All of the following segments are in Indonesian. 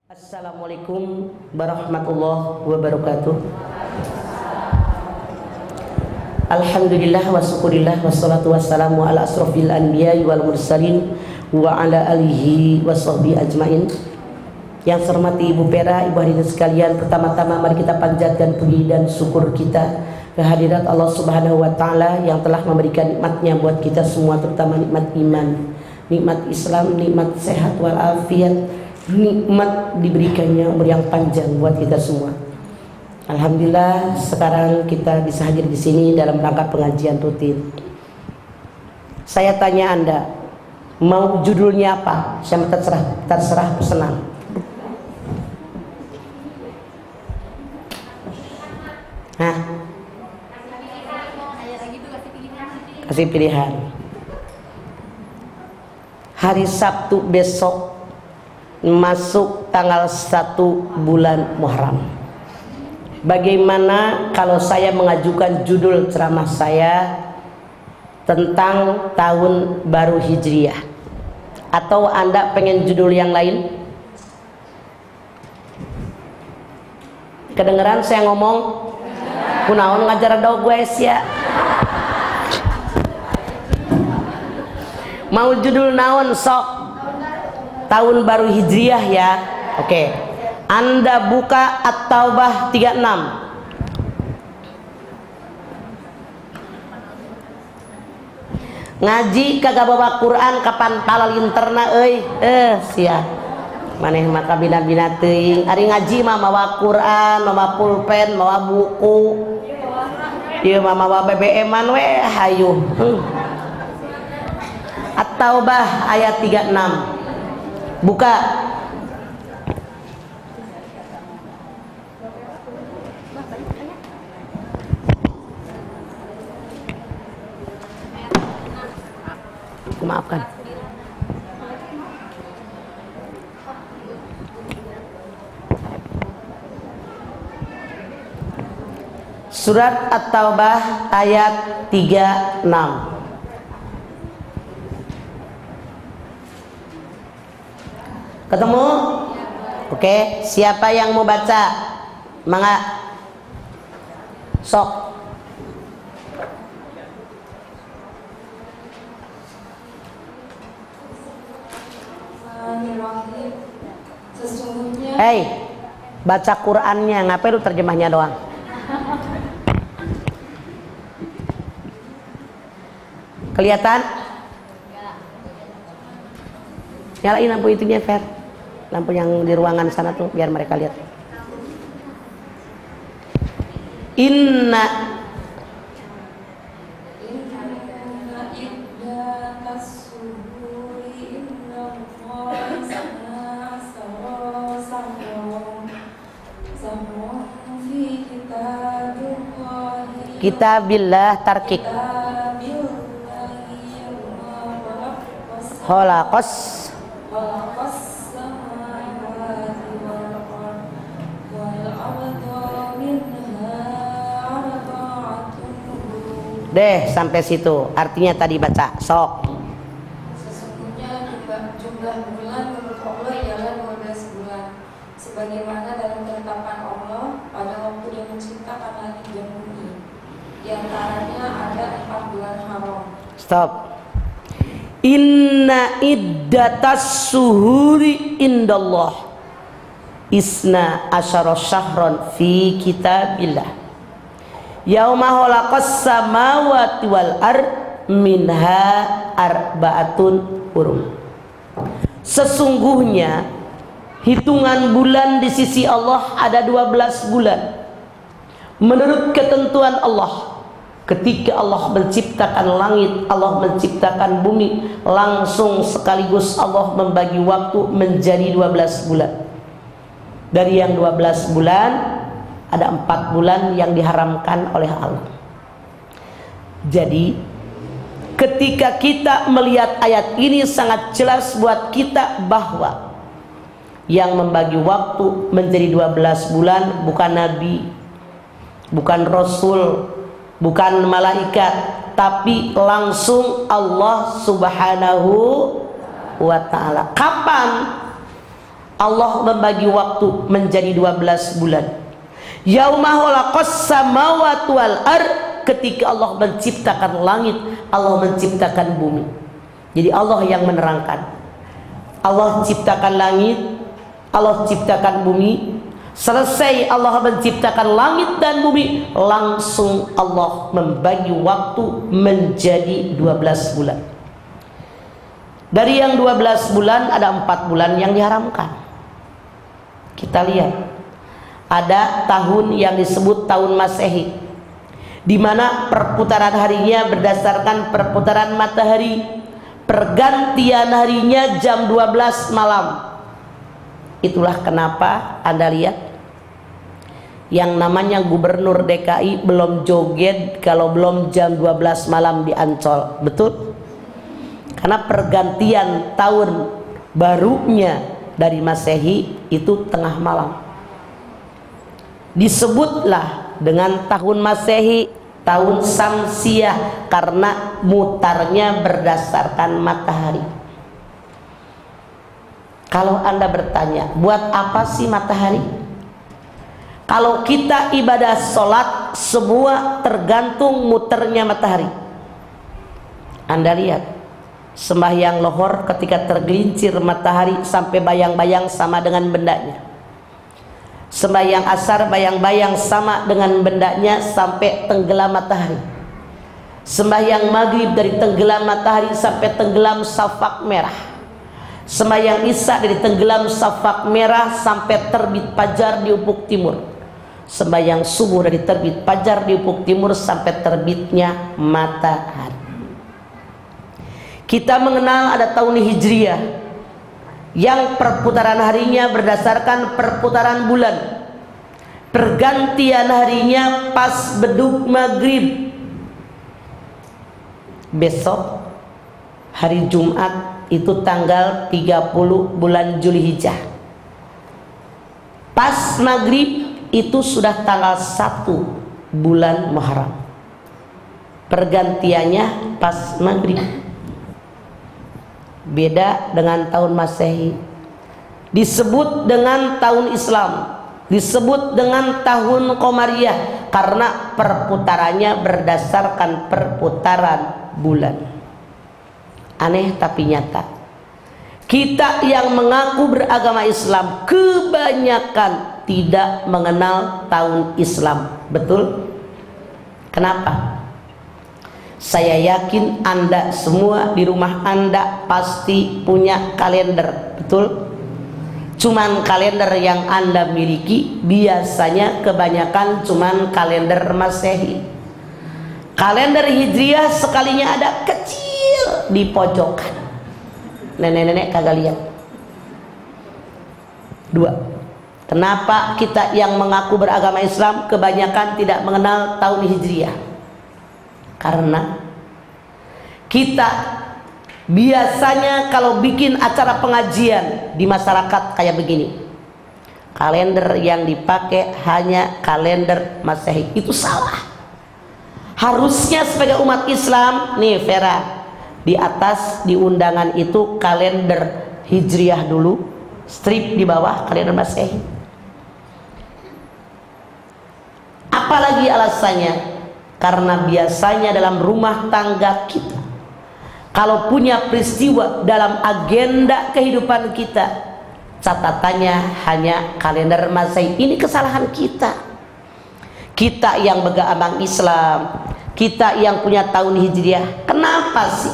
Assalamualaikum warahmatullahi wabarakatuh. Alhamdulillah wa syukurillah wassalatu wassalamu ala asrofil anbiya wal mursalin wa ala alihi wa sahbihi ajmain. Yang saya hormati Ibu Pera, Ibu hadirin sekalian, pertama-tama mari kita panjatkan puji dan syukur kita kehadirat Allah Subhanahu wa taala yang telah memberikan nikmatnya buat kita semua, terutama nikmat iman, nikmat Islam, nikmat sehat wal afiat, nikmat diberikannya umur yang panjang buat kita semua. Alhamdulillah sekarang kita bisa hadir di sini dalam rangka pengajian rutin. Saya tanya Anda, mau judulnya apa? Saya terserah pesanan. Hah? Kasih pilihan. Hari Sabtu besok masuk tanggal 1 bulan Muharram. Bagaimana kalau saya mengajukan judul ceramah saya tentang tahun baru Hijriah? Atau Anda pengen judul yang lain? Kedengeran saya ngomong? Kunaon ngajar dong guys ya. Mau judul naon sok? Tahun baru Hijriah ya. Oke. Anda buka At-Taubah 36. Ngaji kagak bawa Quran kapan palal interna euy. Sia. Maneh mah kabina-bina teuing. Ari ngaji mah mawa Quran, mawa pulpen, mawa buku. Ieu mah mawa BBM-an we hayu. At-Taubah ayat 36. Buka. Maafkan. Surat At-Taubah ayat 36. Ketemu? Oke, siapa yang mau baca? Mangga. Sok. Hei, baca Qur'annya, ngapain lu terjemahnya doang? Kelihatan? Nyalain lampu itunya, Fer. Lampu yang di ruangan sana tuh, biar mereka lihat. Inna kitabillah tarkik khalaqas deh sampai situ. Artinya tadi baca sok. Sesungguhnya jumlah bulan menurut Allah ialah 12 bulan, sebagaimana dalam ketetapan Allah pada waktu Dia menciptakan langit dan bumi. Di antaranya ada 4 bulan haram. Stop. Inna iddatas suhuri indallah isna asyara syahron fi kitabillah yauma khalaqas samawati wal ard minha arba'atun hurum. Sesungguhnya hitungan bulan di sisi Allah ada 12 bulan menurut ketentuan Allah. Ketika Allah menciptakan langit, Allah menciptakan bumi, langsung sekaligus Allah membagi waktu menjadi 12 bulan. Dari yang 12 bulan ada 4 bulan yang diharamkan oleh Allah. Jadi ketika kita melihat ayat ini sangat jelas buat kita bahwa yang membagi waktu menjadi 12 bulan bukan nabi, bukan rasul, bukan malaikat, tapi langsung Allah Subhanahu wa ta'ala. Kapan? Allah membagi waktu menjadi 12 bulan. Yauma khalaqas samawati wal ard, ketika Allah menciptakan langit, Allah menciptakan bumi. Jadi Allah yang menerangkan. Allah ciptakan langit, Allah ciptakan bumi. Selesai Allah menciptakan langit dan bumi, langsung Allah membagi waktu menjadi 12 bulan. Dari yang 12 bulan ada 4 bulan yang diharamkan. Kita lihat, ada tahun yang disebut tahun Masehi, di mana perputaran harinya berdasarkan perputaran matahari. Pergantian harinya jam 12 malam. Itulah kenapa Anda lihat yang namanya gubernur DKI belum joget kalau belum jam 12 malam di Ancol. Betul? Karena pergantian tahun barunya dari Masehi itu tengah malam. Disebutlah dengan tahun Masehi, tahun Samsiah, karena mutarnya berdasarkan matahari. Kalau Anda bertanya, buat apa sih matahari? Kalau kita ibadah sholat, semua tergantung muternya matahari. Anda lihat, sembahyang lohor ketika tergelincir matahari sampai bayang-bayang sama dengan bendanya. Sembahyang asar bayang-bayang sama dengan bendanya sampai tenggelam matahari. Sembahyang maghrib dari tenggelam matahari sampai tenggelam safak merah. Sembahyang isya dari tenggelam safak merah sampai terbit fajar di ufuk timur. Sembahyang subuh dari terbit fajar di ufuk timur sampai terbitnya matahari. Kita mengenal ada tahun Hijriah yang perputaran harinya berdasarkan perputaran bulan. Pergantian harinya pas beduk maghrib. Besok hari Jumat itu tanggal 30 bulan Zulhijjah. Pas maghrib itu sudah tanggal 1 bulan Muharram. Pergantiannya pas maghrib. Beda dengan tahun Masehi. Disebut dengan tahun Islam, disebut dengan tahun Qamariyah, karena perputarannya berdasarkan perputaran bulan. Aneh tapi nyata. Kita yang mengaku beragama Islam kebanyakan tidak mengenal tahun Islam. Betul? Kenapa? Saya yakin Anda semua di rumah Anda pasti punya kalender. Betul? Cuman kalender yang Anda miliki biasanya kebanyakan cuman kalender Masehi. Kalender Hijriah sekalinya ada kecil di pojokan. Nenek-nenek kagak lihat. 2. Kenapa kita yang mengaku beragama Islam kebanyakan tidak mengenal tahun Hijriah? Karena kita biasanya kalau bikin acara pengajian di masyarakat kayak begini, kalender yang dipakai hanya kalender Masehi. Itu salah. Harusnya sebagai umat Islam, nih Vera, di atas di undangan itu kalender Hijriah dulu, strip di bawah kalender Masehi. Apalagi alasannya? Karena biasanya dalam rumah tangga kita, kalau punya peristiwa dalam agenda kehidupan kita, catatannya hanya kalender Masehi. Ini kesalahan kita. Kita yang beragama Islam, kita yang punya tahun Hijriah, kenapa sih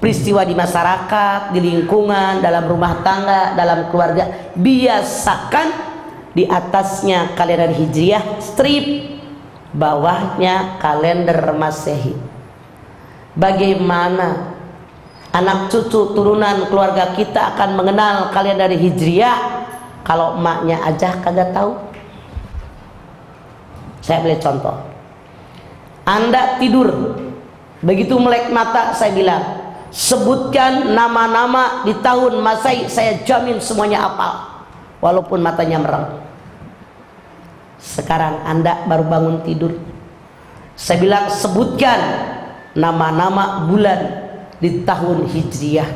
peristiwa di masyarakat, di lingkungan, dalam rumah tangga, dalam keluarga, biasakan di atasnya kalender Hijriah strip, bawahnya kalender Masehi. Bagaimana anak cucu turunan keluarga kita akan mengenal kalender Hijriah kalau emaknya aja kagak tahu? Saya beri contoh. Anda tidur, begitu melek mata saya bilang, sebutkan nama-nama di tahun Masehi, saya jamin semuanya hafal walaupun matanya merem. Sekarang Anda baru bangun tidur, saya bilang sebutkan nama-nama bulan di tahun Hijriah,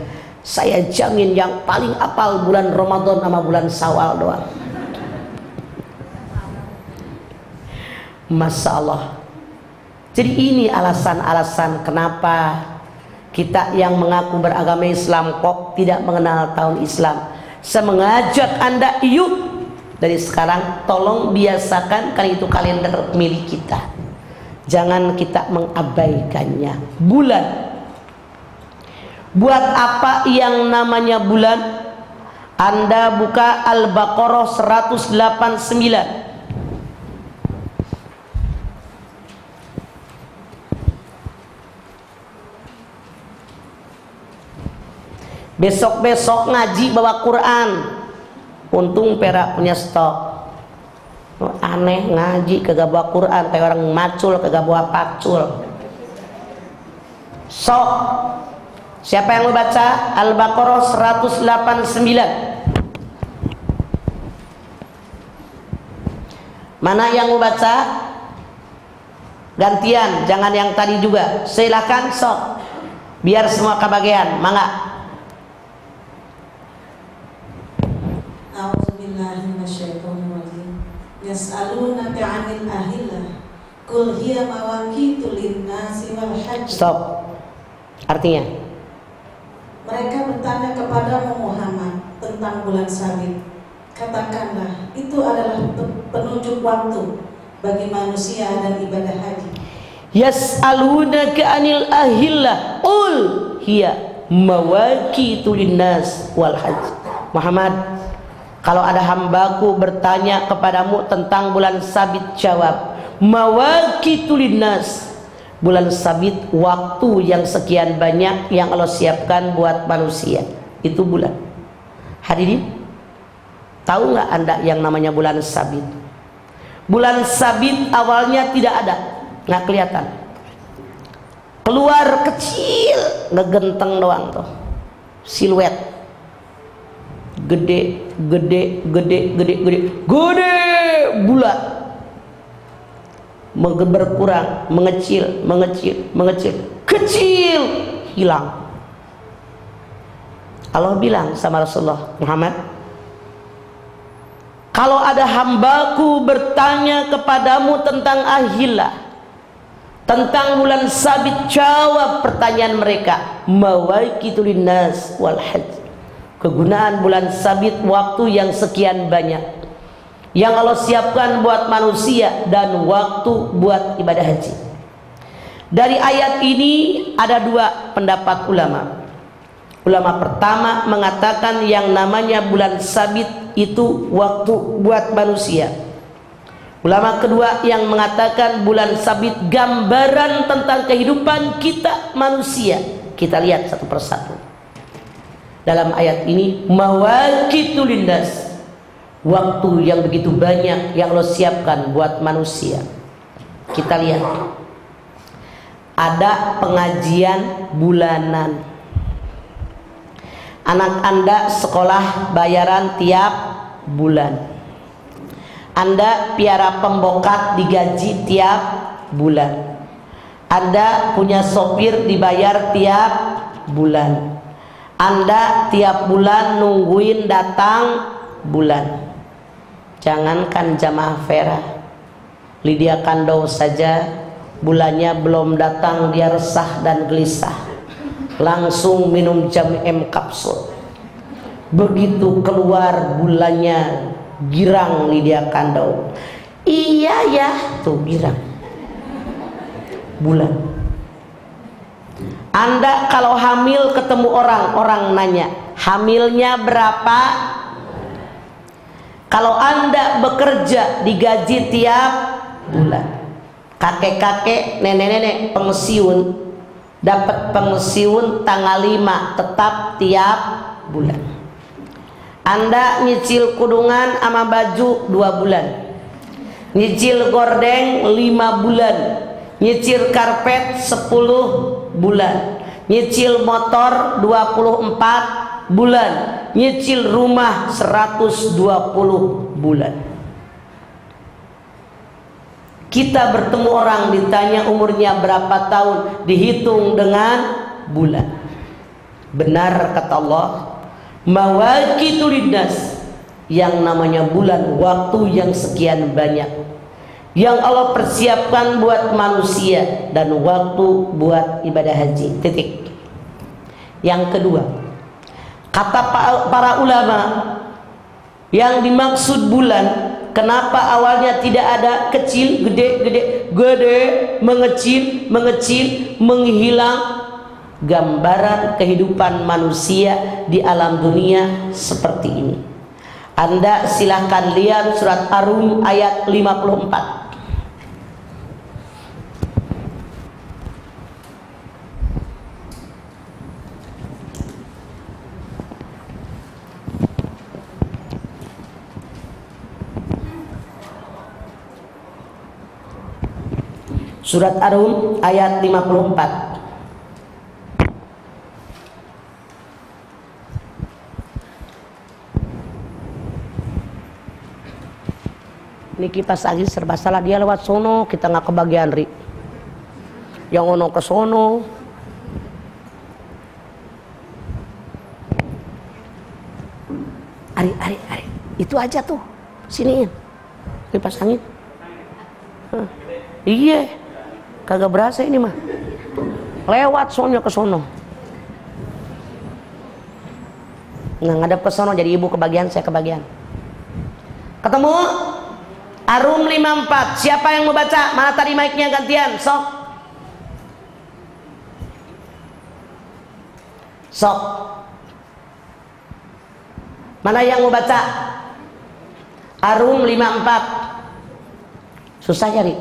Saya jamin yang paling apal bulan Ramadan sama bulan Syawal doang. Masya Allah. Jadi ini alasan-alasan kenapa kita yang mengaku beragama Islam kok tidak mengenal tahun Islam. Saya mengajak Anda, yuk dari sekarang tolong biasakan, karena itu kalender milik kita. Jangan kita mengabaikannya. Bulan. Buat apa yang namanya bulan? Anda buka Al-Baqarah 189. Besok-besok ngaji bawa Quran. Untung perak punya stok. Aneh, ngaji kagak bawa Quran, kayak orang macul kagak bawa pacul. Sok. Siapa yang mau baca Al-Baqarah 189? Mana yang mau baca? Gantian, jangan yang tadi juga. Silakan sok. Biar semua kebagian. Mangga. A'udzubillahiminasyaitonirrajim. Yas'alunaka 'anil ahillah. Qul hiya mawaqitu lin-nasi wal hajj. Stop. Artinya? Mereka bertanya kepada Muhammad tentang bulan sabit. Katakanlah, itu adalah penunjuk waktu bagi manusia dan ibadah haji. Yas'alunaka 'anil ahillah. Qul hiya mawaqitu lin-nas wal hajj. Muhammad, kalau ada hambaku bertanya kepadamu tentang bulan sabit, jawab mawaqitu linnas. Bulan sabit waktu yang sekian banyak yang Allah siapkan buat manusia. Itu bulan. Hadirin, tahu nggak Anda yang namanya bulan sabit? Bulan sabit awalnya tidak ada, nggak kelihatan. Keluar kecil, ngegenteng doang tuh, siluet. Gede bulat, berkurang, mengecil, kecil, hilang. Allah bilang sama Rasulullah Muhammad, kalau ada hambaku bertanya kepadamu tentang ahillah, tentang bulan sabit, jawab pertanyaan mereka mawaqitu linnas wal hajj. Kegunaan bulan sabit waktu yang sekian banyak yang Allah siapkan buat manusia dan waktu buat ibadah haji. Dari ayat ini ada dua pendapat ulama. Ulama pertama mengatakan yang namanya bulan sabit itu waktu buat manusia. Ulama kedua yang mengatakan bulan sabit gambaran tentang kehidupan kita manusia. Kita lihat satu persatu. Dalam ayat ini mawaqitu linnas, waktu yang begitu banyak yang Allah siapkan buat manusia. Kita lihat ada pengajian bulanan. Anak Anda sekolah bayaran tiap bulan. Anda piara pembokat digaji tiap bulan. Anda punya sopir dibayar tiap bulan. Anda tiap bulan nungguin datang bulan. Jangankan jamaah Vera, Lydia Kandau saja bulannya belum datang dia resah dan gelisah, langsung minum jam M kapsul. Begitu keluar bulannya girang Lydia Kandau. Iya ya, tuh girang bulan. Anda kalau hamil ketemu orang nanya hamilnya berapa. Kalau Anda bekerja digaji tiap bulan. Kakek-kakek, nenek-nenek pensiun dapat pensiun tanggal 5 tetap tiap bulan. Anda nyicil kudungan sama baju 2 bulan, nyicil gordeng 5 bulan, nyicil karpet 10 bulan, nyicil motor 24 bulan, nyicil rumah 120 bulan. Kita bertemu orang ditanya umurnya berapa tahun, dihitung dengan bulan. Benar kata Allah, mawaqitu linnas, yang namanya bulan, waktu yang sekian banyak yang Allah persiapkan buat manusia dan waktu buat ibadah haji. Titik. Yang kedua, kata para ulama, yang dimaksud bulan, kenapa awalnya tidak ada kecil, gede, gede, gede, mengecil, mengecil, menghilang, gambaran kehidupan manusia di alam dunia seperti ini. Anda silahkan lihat surat Ar-Rum ayat 54. Surat Ar-Rum ayat 54. Ini kipas angin serba salah, dia lewat sono, kita nggak kebagian ri. Yang ono ke sono. Ari. Itu aja tuh. Siniin. Kipas angin. Iya. Kagak berasa ini mah. Lewat sono ke sono. Nah, ngadep ke sono, jadi ibu kebagian, saya kebagian. Ketemu? Ar-Rum 54. Siapa yang mau baca? Mana tadi mic-nya gantian? Sok. Mana yang mau baca? Ar-Rum 54. Susah cari.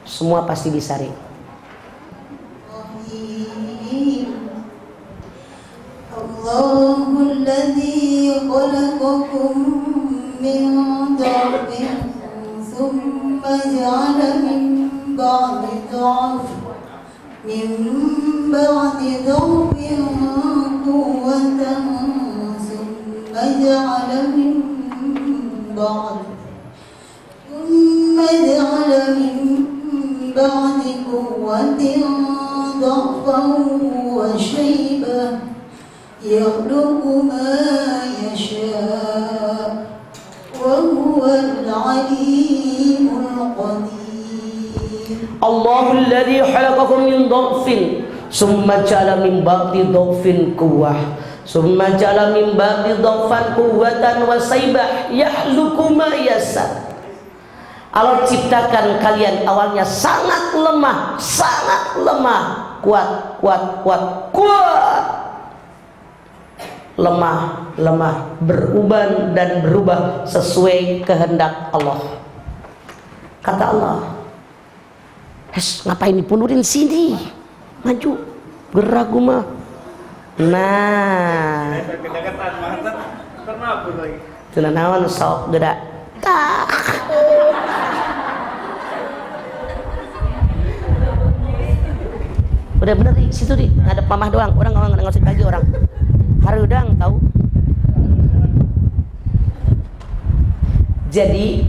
Semua pasti bisa ri. Allahul ladzi khalaqakum min dha'fin thumma ja'ala min ba'di dha'fin quwwatan thumma ja'ala min ba'di quwwatin dha'fan wa shaybah yakhluqu ma yasha' wa huwal 'alimul qadir. Allahul ladzi khalaqakum min dha'fin summa ja'ala min ba'di dha'fin quwwah summa ja'ala min ba'di dha'fan quwwatan wa shaybah yakhluqu ma yasha'. Allah ciptakan kalian awalnya sangat lemah, kuat, lemah, beruban dan berubah sesuai kehendak Allah. Kata Allah, ngapain dipundurin sini, maju, gerak guma. Nah, tenanawan sok gerak. Udah bener di situ di ngadep mamah doang, orang nggak usah lagi orang harudang tahu. Jadi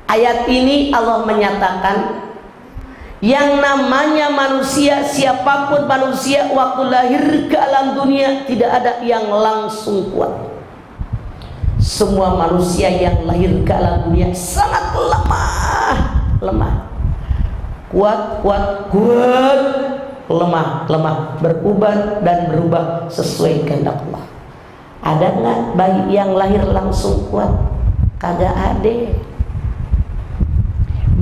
ayat ini Allah menyatakan yang namanya manusia, siapapun manusia waktu lahir ke alam dunia tidak ada yang langsung kuat. Semua manusia yang lahir ke alam dunia sangat lemah, kuat, lemah, berubah dan berubah sesuai kehendak Allah. Ada nggak bayi yang lahir langsung kuat? Kagak ada.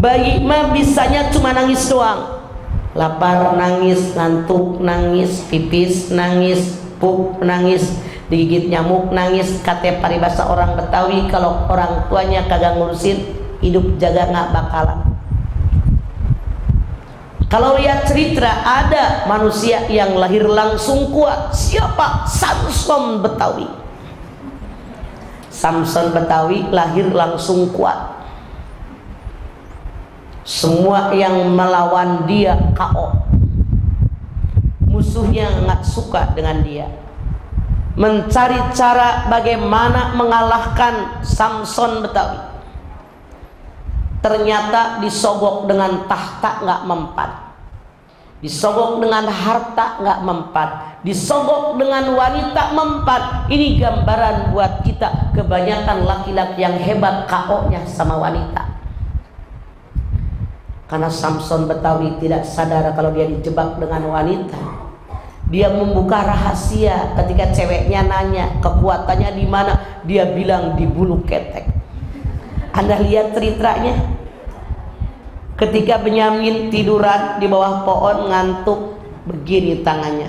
Bayi mah bisanya cuma nangis doang. Lapar nangis, ngantuk nangis, pipis nangis, pup nangis, digigit nyamuk nangis. Kata paribasa orang Betawi, kalau orang tuanya kagak ngurusin, hidup jaga nggak bakalan. Kalau lihat cerita, ada manusia yang lahir langsung kuat. Siapa? Samson Betawi. Samson Betawi lahir langsung kuat. Semua yang melawan dia KO. Musuhnya nggak suka dengan dia. Mencari cara bagaimana mengalahkan Samson Betawi. Ternyata disogok dengan tahta nggak mempan. Disogok dengan harta nggak mempan, disogok dengan wanita mempan. Ini gambaran buat kita, kebanyakan laki-laki yang hebat KO-nya sama wanita. Karena Samson Betawi tidak sadar kalau dia dijebak dengan wanita. Dia membuka rahasia ketika ceweknya nanya kekuatannya di mana, dia bilang di bulu ketek. Anda lihat ceritanya. Ketika Benyamin tiduran di bawah pohon ngantuk, begini tangannya,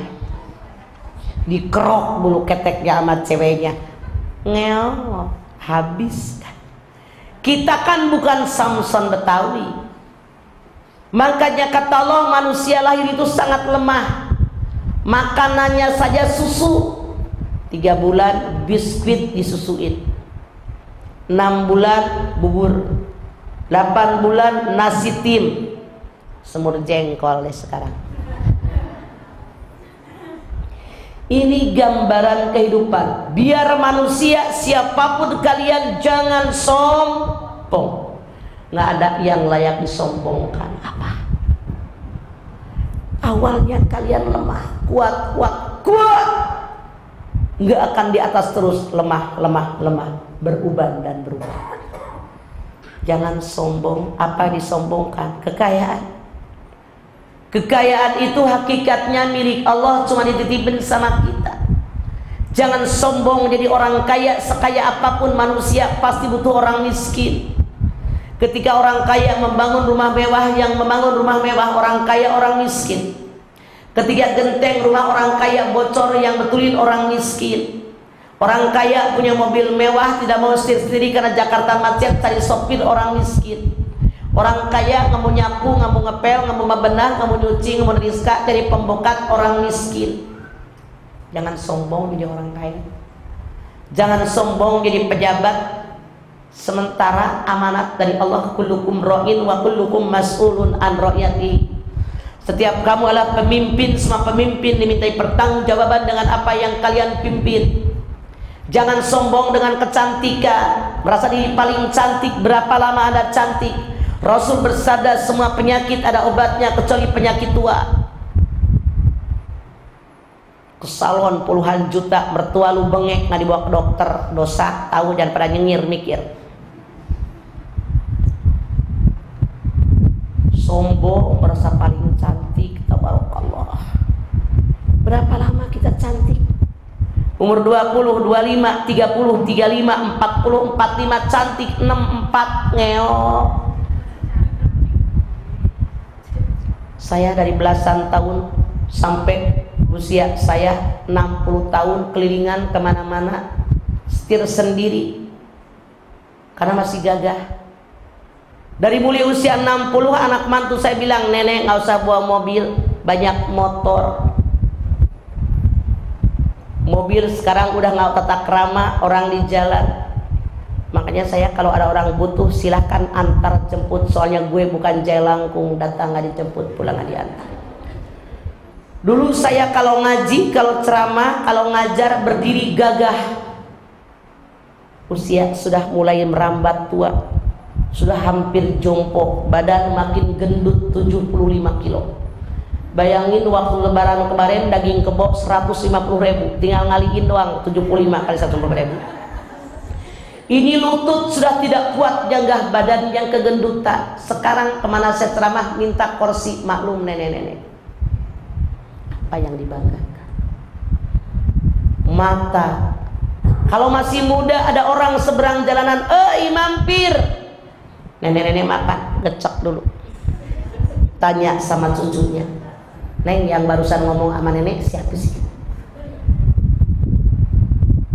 dikerok bulu keteknya sama ceweknya, ngeo, habis. Kita kan bukan Samson Betawi. Makanya kata Allah, manusia lahir itu sangat lemah. Makanannya saja susu. 3 bulan biskuit disusuin, 6 bulan bubur, 8 bulan nasi tim, semur jengkol deh sekarang. Ini gambaran kehidupan. Biar manusia, siapapun kalian, jangan sombong. Nggak ada yang layak disombongkan. Apa? Awalnya kalian lemah, kuat, nggak akan di atas terus, lemah, beruban dan berubah. Jangan sombong. Apa yang disombongkan? Kekayaan. Kekayaan itu hakikatnya milik Allah, cuma dititipin sama kita. Jangan sombong jadi orang kaya. Sekaya apapun manusia pasti butuh orang miskin. Ketika orang kaya membangun rumah mewah, yang membangun rumah mewah orang kaya, orang miskin. Ketika genteng rumah orang kaya bocor, yang betulin orang miskin. Orang kaya punya mobil mewah, tidak mau sendiri karena Jakarta macet, cari sopir, orang miskin. Orang kaya nggak mau nyapu, nggak mau ngepel, nggak mau bebenah, nggak mau nyuci, nggak mau rizka, cari pembokat, orang miskin. Jangan sombong jadi orang kaya. Jangan sombong jadi pejabat. Sementara amanat dari Allah, kullukum ra'in wa kullukum mas'ulun an ra'yati. Setiap kamu adalah pemimpin, semua pemimpin dimintai pertanggungjawaban dengan apa yang kalian pimpin. Jangan sombong dengan kecantikan, merasa diri paling cantik. Berapa lama Anda cantik? Rasul bersabda, semua penyakit ada obatnya kecuali penyakit tua. Ke salon puluhan juta, mertua lu bengek nggak dibawa ke dokter, dosa. Tahu, jangan pada nyengir mikir. Sombong, merasa paling cantik. Tabarakallah. Berapa lama kita cantik? Umur 20, 25, 30, 35, 40, 45 cantik, 64 ngeo. Saya dari belasan tahun sampai usia saya 60 tahun kelilingan kemana-mana, setir sendiri karena masih gagah. Dari mulai usia 60, anak mantu saya bilang, nenek nggak usah bawa mobil, banyak motor. Mobil sekarang udah nggak tata krama, orang di jalan. Makanya saya kalau ada orang butuh silahkan antar jemput, soalnya gue bukan jelangkung, datang nggak dijemput, pulang nggak diantar. Dulu saya kalau ngaji, kalau ceramah, kalau ngajar berdiri gagah. Usia sudah mulai merambat tua, sudah hampir jongkok, badan makin gendut 75 kilo. Bayangin waktu lebaran kemarin daging kebo 150.000, tinggal ngaliin doang 75 kali 150.000. Ini lutut sudah tidak kuat, janggah badan yang kegendutan. Sekarang kemana saya ceramah minta kursi, maklum nenek-nenek. Apa yang dibanggakan? Mata. Kalau masih muda ada orang seberang jalanan, mampir. Nenek-nenek makan, ngecek dulu. Tanya sama cucunya, Neng, yang barusan ngomong sama nenek siapa sih?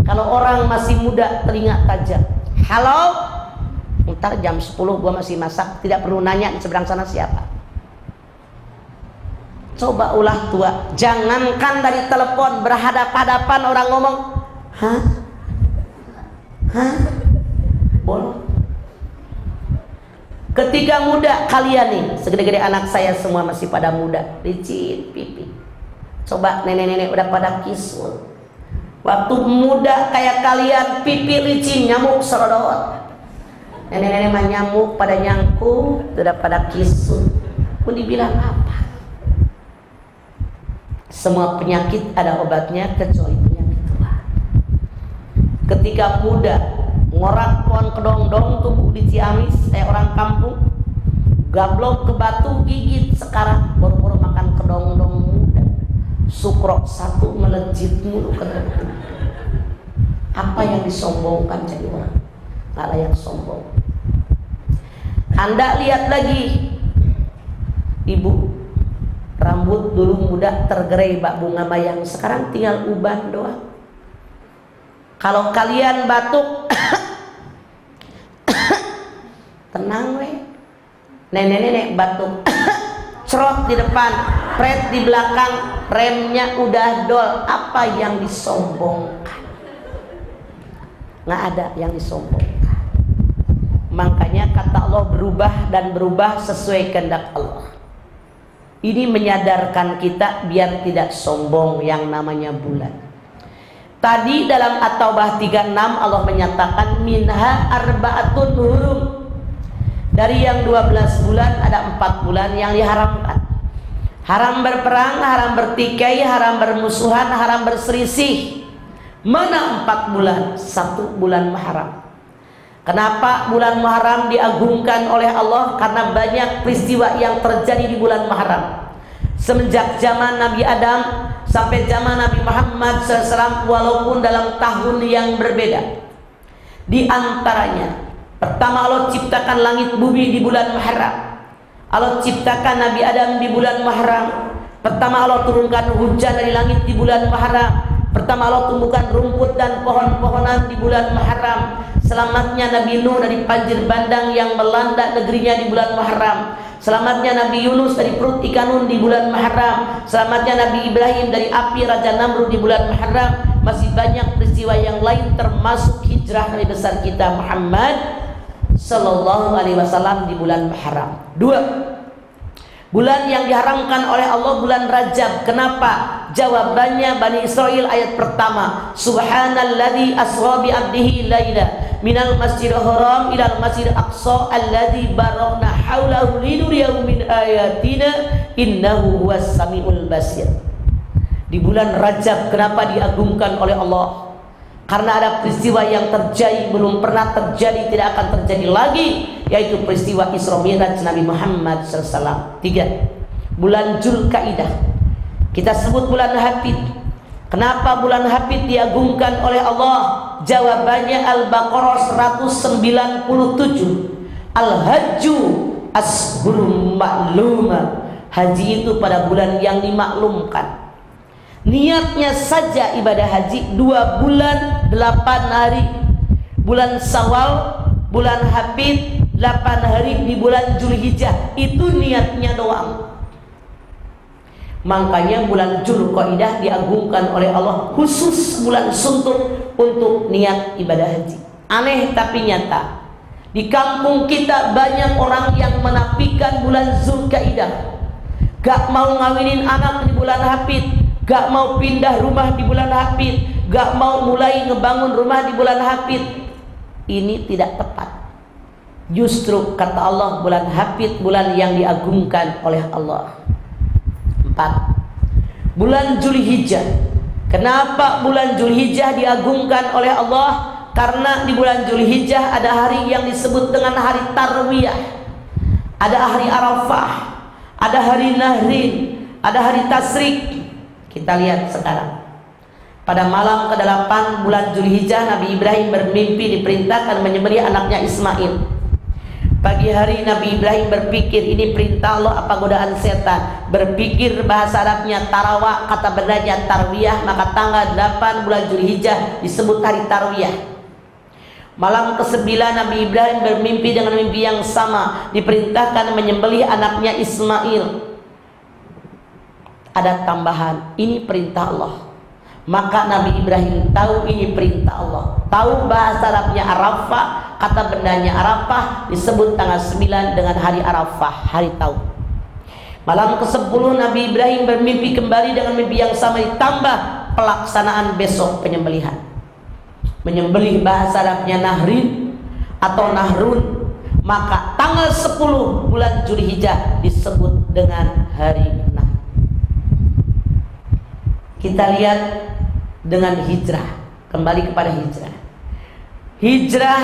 Kalau orang masih muda telinga tajam, halo, ntar jam 10 gua masih masak, tidak perlu nanya di seberang sana siapa. Coba ulah tua, jangankan dari telepon, berhadapan-hadapan orang ngomong, hah? Bolong. Ketika muda kalian nih, segede-gede anak saya semua masih pada muda, licin pipi. Coba nenek-nenek udah pada kisul. Waktu muda kayak kalian pipi licin, nyamuk serodot. Nenek-nenek mah nyamuk pada nyangkut, udah pada kisul. Mau dibilang apa? Semua penyakit ada obatnya kecuali penyakit tua. Ketika muda ngorak pohon kedongdong tubuh di Ciamis, orang kampung gablok ke batu gigit sekarang baru-baru makan kedongdong muda. Sukrok satu melejit mulu ke depan. Apa yang disombongkan jadi orang? Nggak ada yang sombong. Anda lihat lagi, ibu rambut dulu muda tergerai bak bunga mayang, sekarang tinggal uban doang. Kalau kalian batuk tenang weh, nenek-nenek batuk cerot di depan, pret di belakang, remnya udah dol. Apa yang disombongkan? Nggak ada yang disombongkan. Makanya kata Allah berubah dan berubah sesuai kehendak Allah. Ini menyadarkan kita biar tidak sombong yang namanya bulan. Tadi dalam At-Taubah 36 Allah menyatakan minha arba'atun hurum. Dari yang 12 bulan ada 4 bulan yang diharamkan. Haram berperang, haram bertikai, haram bermusuhan, haram berselisih. Mana 4 bulan? 1 bulan Muharram. Kenapa bulan Muharram diagungkan oleh Allah? Karena banyak peristiwa yang terjadi di bulan Muharram. Semenjak zaman Nabi Adam sampai zaman Nabi Muhammad SAW, walaupun dalam tahun yang berbeda. Di antaranya, pertama Allah ciptakan langit bumi di bulan Muharram. Allah ciptakan Nabi Adam di bulan Muharram. Pertama Allah turunkan hujan dari langit di bulan Muharram. Pertama Allah tumbuhkan rumput dan pohon-pohonan di bulan Muharram. Selamatnya Nabi Nuh dari banjir bandang yang melanda negerinya di bulan Muharram. Selamatnya Nabi Yunus dari perut ikan nun di bulan Muharram. Selamatnya Nabi Ibrahim dari api Raja Namrud di bulan Muharram. Masih banyak peristiwa yang lain termasuk hijrah Nabi besar kita Muhammad Sallallahu Alaihi Wasallam di bulan Muharram. 2. Bulan yang diharamkan oleh Allah bulan Rajab. Kenapa? Jawabannya Bani Israel ayat pertama. Subhanalladzi asra bi 'abdihi laila minal masjidil haram ilal masjidil aqsa alladzi barakna haulahu linuriyahu min ayatina innahu huwas samiul basir. Di bulan Rajab kenapa diagungkan oleh Allah? Karena ada peristiwa yang terjadi, belum pernah terjadi, tidak akan terjadi lagi, yaitu peristiwa Isra Mi'raj Nabi Muhammad SAW. 3. Bulan Dzulqa'dah. Kita sebut bulan Hafid. Kenapa bulan Hafid diagungkan oleh Allah? Jawabannya Al-Baqarah 197. Al-Hajju ashhurum ma'lumah. Haji itu pada bulan yang dimaklumkan. Niatnya saja ibadah haji 2 bulan 8 hari. Bulan Syawal, bulan Hafid 8 hari di bulan Zulhijjah. Itu niatnya doang. Makanya bulan Dzulqa'dah diagungkan oleh Allah khusus bulan suntuk untuk niat ibadah haji. Aneh tapi nyata. Di kampung kita banyak orang yang menafikan bulan Dzulqa'dah. Gak mau ngawinin anak di bulan Hafid. Gak mau pindah rumah di bulan Hafid, gak mau mulai ngebangun rumah di bulan Hafid. Ini tidak tepat. Justru kata Allah bulan Hafid bulan yang diagungkan oleh Allah. 4. Bulan Zulhijjah. Kenapa bulan Zulhijjah diagungkan oleh Allah? Karena di bulan Zulhijjah ada hari yang disebut dengan hari Tarwiyah. Ada hari Arafah, ada hari Nahrin, ada hari Tasyrik. Kita lihat sekarang. Pada malam ke-8 bulan Zulhijjah, Nabi Ibrahim bermimpi diperintahkan menyembelih anaknya Ismail. Pagi hari Nabi Ibrahim berpikir, ini perintah Allah apa godaan setan? Berpikir bahasa Arabnya tarawah, kata benarnya tarwiyah, maka tanggal 8 bulan Zulhijjah disebut hari tarwiyah. Malam ke-9 Nabi Ibrahim bermimpi dengan mimpi yang sama, diperintahkan menyembelih anaknya Ismail. Ada tambahan, ini perintah Allah. Maka Nabi Ibrahim tahu ini perintah Allah. Tahu bahasa Arabnya Arafah, kata bendanya Arafah, disebut tanggal 9 dengan hari Arafah, hari tahu. Malam ke-10 Nabi Ibrahim bermimpi kembali dengan mimpi yang sama, ditambah pelaksanaan besok penyembelihan. Menyembelih bahasa Arabnya Nahrin atau Nahrun. Maka tanggal 10 bulan Zulhijjah disebut dengan hari Nahr. Kita lihat dengan hijrah. Kembali kepada hijrah. Hijrah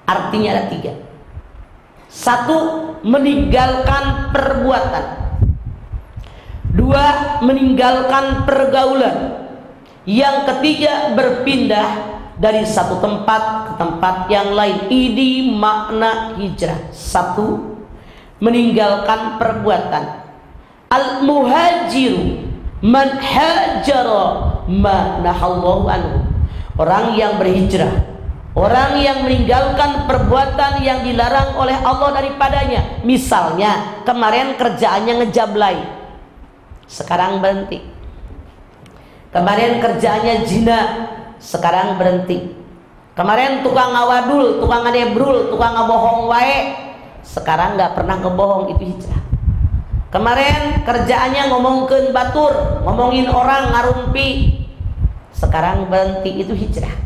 artinya ada 3. 1, meninggalkan perbuatan. 2, meninggalkan pergaulan. Yang ketiga, berpindah dari satu tempat ke tempat yang lain. Ini makna hijrah. 1, meninggalkan perbuatan. Al-muhajiru man hajara ma nahallahu anhu. Orang yang berhijrah, orang yang meninggalkan perbuatan yang dilarang oleh Allah daripadanya. Misalnya kemarin kerjaannya ngejablay, sekarang berhenti. Kemarin kerjaannya zina, sekarang berhenti. Kemarin tukang ngawadul, tukang ngadebrul, tukang ngabohong wae, sekarang nggak pernah ngebohong. Itu hijrah. Kemarin kerjaannya ngomongin batur, ngomongin orang, ngarumpi, sekarang berhenti. Itu hijrah.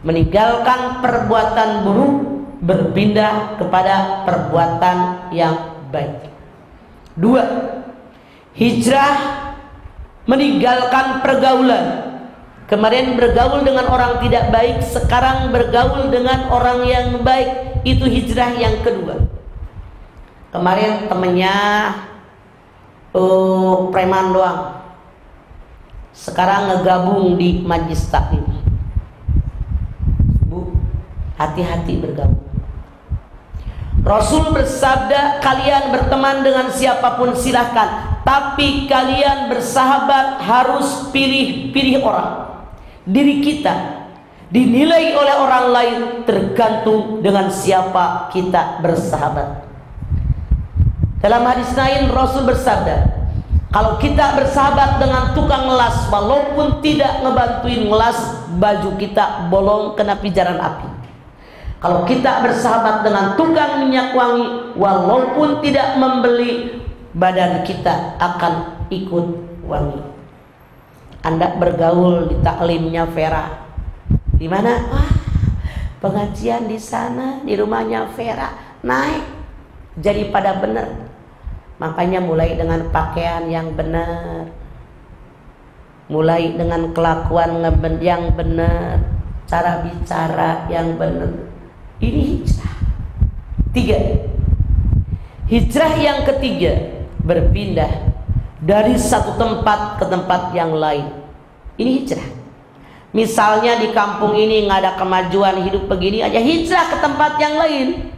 Meninggalkan perbuatan buruk, berpindah kepada perbuatan yang baik. 2, hijrah meninggalkan pergaulan. Kemarin bergaul dengan orang tidak baik, sekarang bergaul dengan orang yang baik. Itu hijrah yang kedua. Kemarin temennya preman doang, sekarang ngegabung di majlis taklim. Bu, hati-hati bergabung. Rasul bersabda, kalian berteman dengan siapapun silahkan, tapi kalian bersahabat harus pilih-pilih orang. Diri kita dinilai oleh orang lain tergantung dengan siapa kita bersahabat. Dalam hadis lain Rasul bersabda, kalau kita bersahabat dengan tukang ngelas, walaupun tidak ngebantuin ngelas, baju kita bolong kena pijaran api. Kalau kita bersahabat dengan tukang minyak wangi, walaupun tidak membeli, badan kita akan ikut wangi. Anda bergaul di taklimnya Vera, di mana? Wah, pengajian di sana, di rumahnya Vera, naik jadi pada benar. Makanya mulai dengan pakaian yang benar, mulai dengan kelakuan yang benar, cara bicara yang benar. Ini hijrah. 3, hijrah yang ketiga, berpindah dari satu tempat ke tempat yang lain. Ini hijrah. Misalnya di kampung ini nggak ada kemajuan hidup begini aja, hijrah ke tempat yang lain.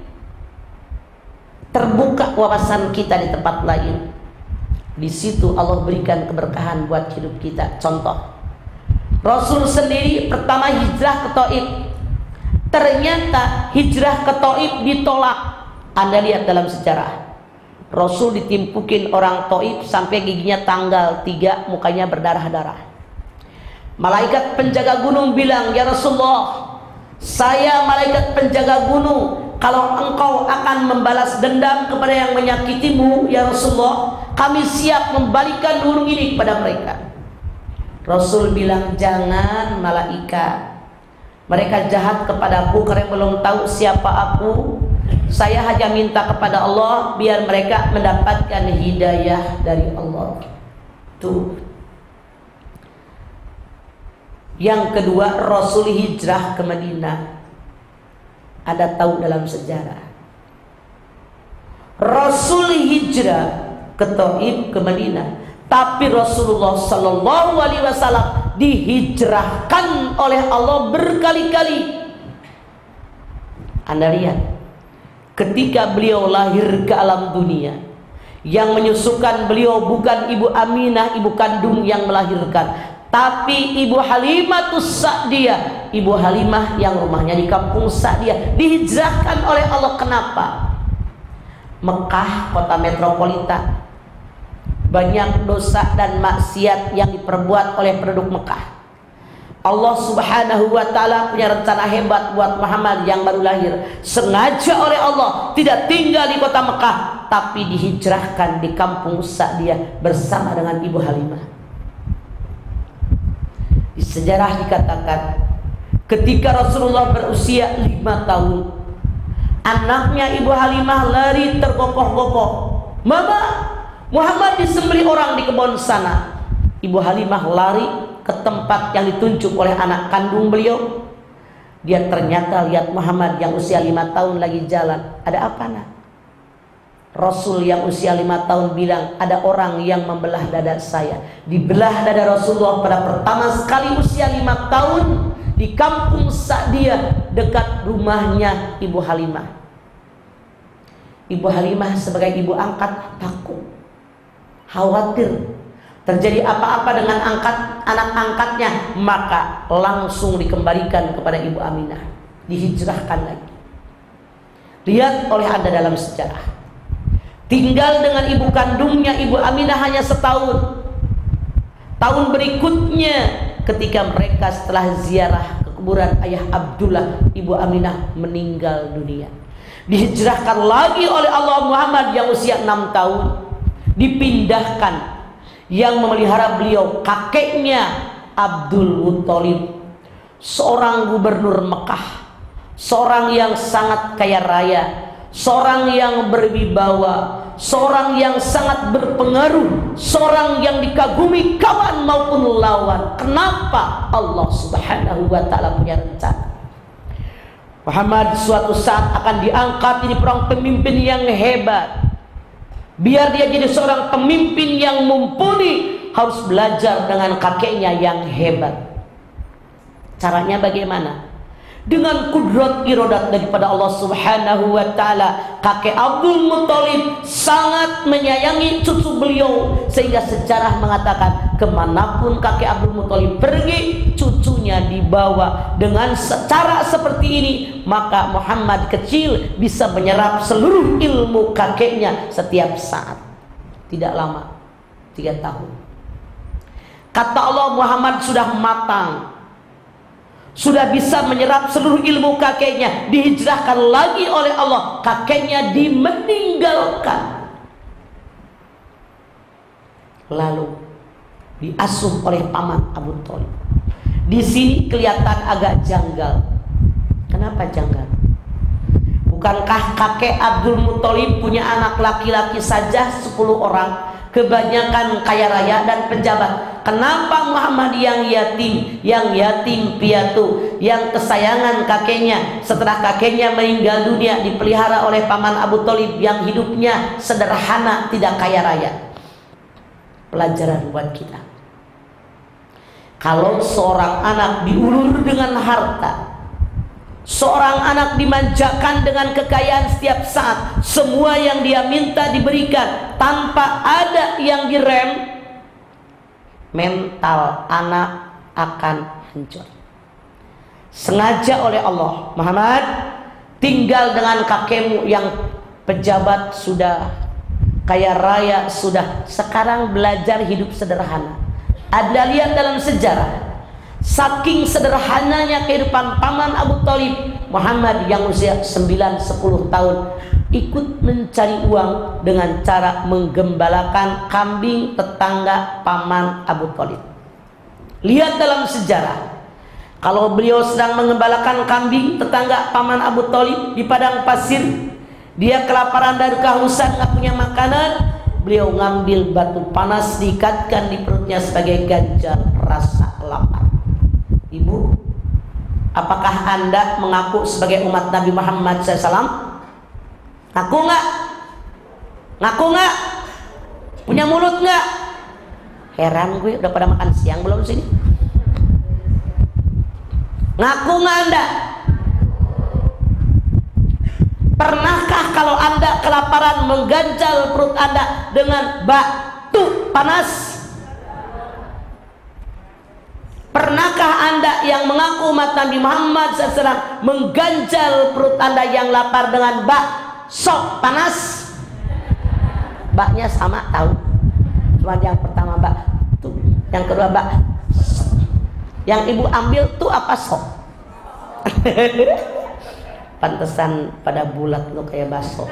Terbuka wawasan kita di tempat lain. Di situ Allah berikan keberkahan buat hidup kita. Contoh, Rasul sendiri pertama hijrah ke Taif. Ternyata hijrah ke Taif ditolak. Anda lihat dalam sejarah, Rasul ditimpukin orang Taif sampai giginya tanggal 3, mukanya berdarah-darah. Malaikat penjaga gunung bilang, ya Rasulullah, saya malaikat penjaga gunung. Kalau engkau akan membalas dendam kepada yang menyakitimu, ya Rasulullah, kami siap membalikan gunung ini kepada mereka. Rasul bilang, jangan malaikat, mereka jahat kepadaku karena belum tahu siapa aku. Saya hanya minta kepada Allah biar mereka mendapatkan hidayah dari Allah. Tuh. Yang kedua, Rasul hijrah ke Madinah. Ada tahu dalam sejarah, Rasul hijrah ke Taif, ke Madinah, tapi Rasulullah Sallallahu Alaihi Wasallam dihijrahkan oleh Allah berkali-kali. Anda lihat, ketika beliau lahir ke alam dunia, yang menyusukan beliau bukan ibu Aminah, ibu kandung yang melahirkan, tapi Ibu Halimatus Sa'diyah, Ibu Halimah yang rumahnya di kampung Sa'diyah, dihijrahkan oleh Allah. Kenapa? Mekah, kota metropolitan, banyak dosa dan maksiat yang diperbuat oleh penduduk Mekah. Allah Subhanahu wa ta'ala punya rencana hebat buat Muhammad yang baru lahir. Sengaja oleh Allah tidak tinggal di kota Mekah, tapi dihijrahkan di kampung Sa'diyah bersama dengan Ibu Halimah. Di sejarah dikatakan, ketika Rasulullah berusia 5 tahun, anaknya Ibu Halimah lari tergopoh-gopoh, Mama, Muhammad disembelih orang di kebun sana. Ibu Halimah lari ke tempat yang ditunjuk oleh anak kandung beliau. Dia ternyata lihat Muhammad yang usia 5 tahun lagi jalan. Ada apa nak? Rasul yang usia 5 tahun bilang, ada orang yang membelah dada saya. Dibelah dada Rasulullah pada pertama sekali usia 5 tahun di kampung Sa'diyah dekat rumahnya Ibu Halimah. Ibu Halimah sebagai ibu angkat takut, khawatir terjadi apa-apa dengan anak angkatnya, maka langsung dikembalikan kepada Ibu Aminah, dihijrahkan lagi. Lihat oleh Anda dalam sejarah, tinggal dengan ibu kandungnya Ibu Aminah hanya setahun. Tahun berikutnya ketika mereka setelah ziarah ke kuburan ayah Abdullah, Ibu Aminah meninggal dunia. Dihijrahkan lagi oleh Allah Muhammad yang usia 6 tahun. Dipindahkan. Yang memelihara beliau kakeknya Abdul Muttalib, seorang gubernur Mekah, seorang yang sangat kaya raya, seorang yang berwibawa, seorang yang sangat berpengaruh, seorang yang dikagumi kawan maupun lawan. Kenapa? Allah Subhanahu wa ta'ala punya rencana. Muhammad suatu saat akan diangkat jadi seorang pemimpin yang hebat. Biar dia jadi seorang pemimpin yang mumpuni, harus belajar dengan kakeknya yang hebat. Caranya bagaimana? Dengan kudrat iradat daripada Allah Subhanahu wa ta'ala. Kakek Abdul Muttalib sangat menyayangi cucu beliau, sehingga sejarah mengatakan kemanapun kakek Abdul Muttalib pergi, cucunya dibawa. Dengan cara seperti ini, maka Muhammad kecil bisa menyerap seluruh ilmu kakeknya setiap saat. Tidak lama, 3 tahun. Kata Allah, Muhammad sudah matang, sudah bisa menyerap seluruh ilmu kakeknya. Dihijrahkan lagi oleh Allah, kakeknya dimeninggalkan, lalu diasuh oleh paman Abu Thalib. Di sini kelihatan agak janggal. Kenapa janggal? Bukankah kakek Abdul Muttalib punya anak laki-laki saja 10 orang, kebanyakan kaya raya dan pejabat? Kenapa Muhammad yang yatim piatu, yang kesayangan kakeknya, setelah kakeknya meninggal dunia dipelihara oleh paman Abu Thalib yang hidupnya sederhana, tidak kaya raya? Pelajaran buat kita. Kalau seorang anak diulur dengan harta, seorang anak dimanjakan dengan kekayaan setiap saat, semua yang dia minta diberikan tanpa ada yang direm, mental anak akan hancur. Sengaja oleh Allah, Muhammad tinggal dengan kakekmu yang pejabat sudah, kaya raya sudah, sekarang belajar hidup sederhana. Ada lihat dalam sejarah, saking sederhananya kehidupan paman Abu Thalib, Muhammad yang usia 9-10 tahun ikut mencari uang dengan cara menggembalakan kambing tetangga paman Abu Thalib. Lihat dalam sejarah, kalau beliau sedang mengembalakan kambing tetangga paman Abu Thalib di padang pasir, dia kelaparan dan kehausan, nggak punya makanan, beliau ngambil batu panas diikatkan di perutnya sebagai ganjar rasa lapar. Ibu, apakah Anda mengaku sebagai umat Nabi Muhammad SAW? Ngaku nggak? Ngaku nggak? Punya mulut nggak? Heran gue, udah pada makan siang belum sini? Ngaku nggak Anda? Pernahkah kalau Anda kelaparan mengganjal perut Anda dengan batu panas? Pernahkah Anda yang mengaku umat Nabi Muhammad SAW mengganjal perut Anda yang lapar dengan bakso panas? Baknya sama, tahu, cuma yang pertama bak tuh, yang kedua bak, yang ibu ambil tuh apa sok? Pantesan pada bulat lo kayak bakso.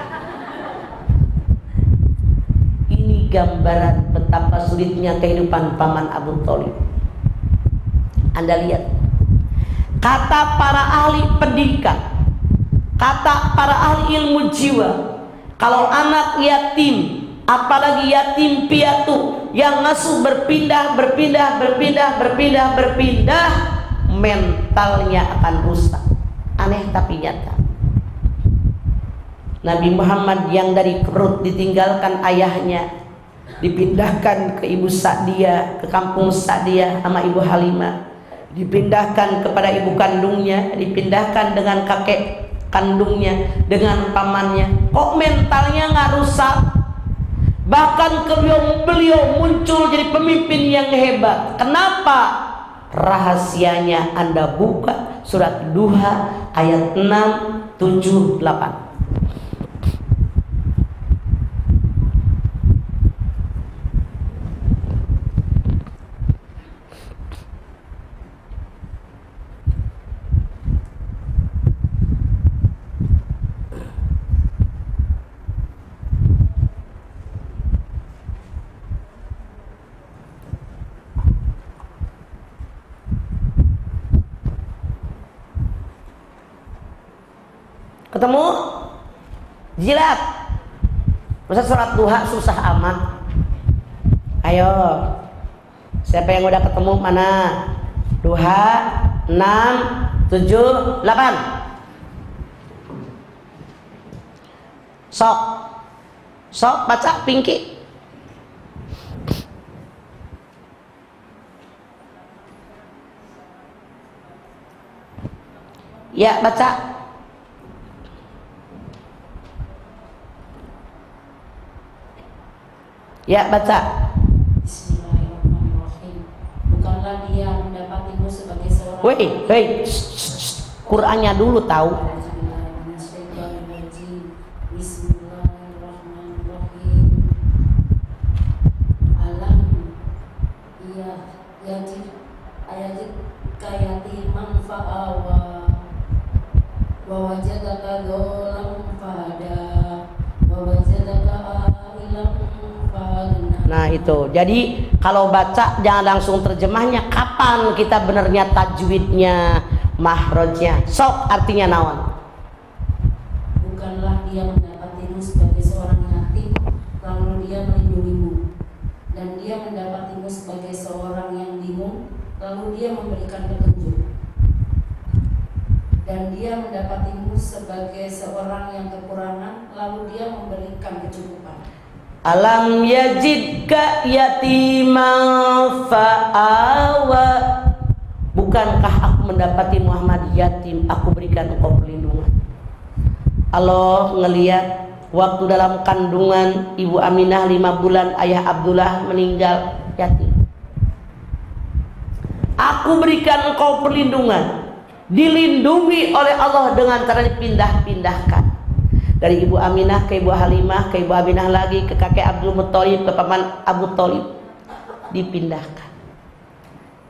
Ini gambaran betapa sulitnya kehidupan paman Abu Thalib. Anda lihat, kata para ahli pendidikan, kata para ahli ilmu jiwa, kalau anak yatim, apalagi yatim piatu yang ngasuh berpindah, mentalnya akan rusak. Aneh tapi nyata. Nabi Muhammad yang dari perut ditinggalkan ayahnya, dipindahkan ke ibu Sa'diyah, ke kampung Sa'diyah sama ibu Halimah, dipindahkan kepada ibu kandungnya, dipindahkan dengan kakek kandungnya, dengan pamannya. Kok mentalnya nggak rusak? Bahkan beliau muncul jadi pemimpin yang hebat. Kenapa? Rahasianya Anda buka surat Duha ayat 6, 7, 8. Ketemu? Jilat. Masa surat Duha susah amat? Ayo. Siapa yang udah ketemu mana? Duha 6, 7, 8. Sok baca Pinky. Ya, baca. Ya, baca. Bismillahirrahmanirrahim. Bukanlah dia mendapatimu sebagai seorang. Woi, Qur'annya dulu tahu. Bismillahirrahmanirrahim. Alam iya ayat kayatiman fa'awa wa wajadaka dholam fahada wa wajadaka a'ilam. Nah itu, jadi kalau baca jangan langsung terjemahnya. Kapan kita benernya tajwidnya, mahrojnya? Sok artinya naon? Bukanlah dia mendapatimu sebagai seorang yatim, lalu dia melindungimu, dan dia mendapatimu sebagai seorang yang bingung, lalu dia memberikan petunjuk, dan dia mendapatimu sebagai seorang yang kekurangan, lalu dia memberikan kecukupan. Alam yajidka yatiman fa'awa. Bukankah aku mendapati Muhammad yatim, aku berikan engkau perlindungan. Allah ngelihat waktu dalam kandungan ibu Aminah 5 bulan, ayah Abdullah meninggal yatim. Aku berikan engkau perlindungan, dilindungi oleh Allah dengan cara dipindah-pindahkan. Dari ibu Aminah ke ibu Halimah, ke ibu Aminah lagi, ke kakek Abdul Muttalib, ke paman Abu Thalib, dipindahkan.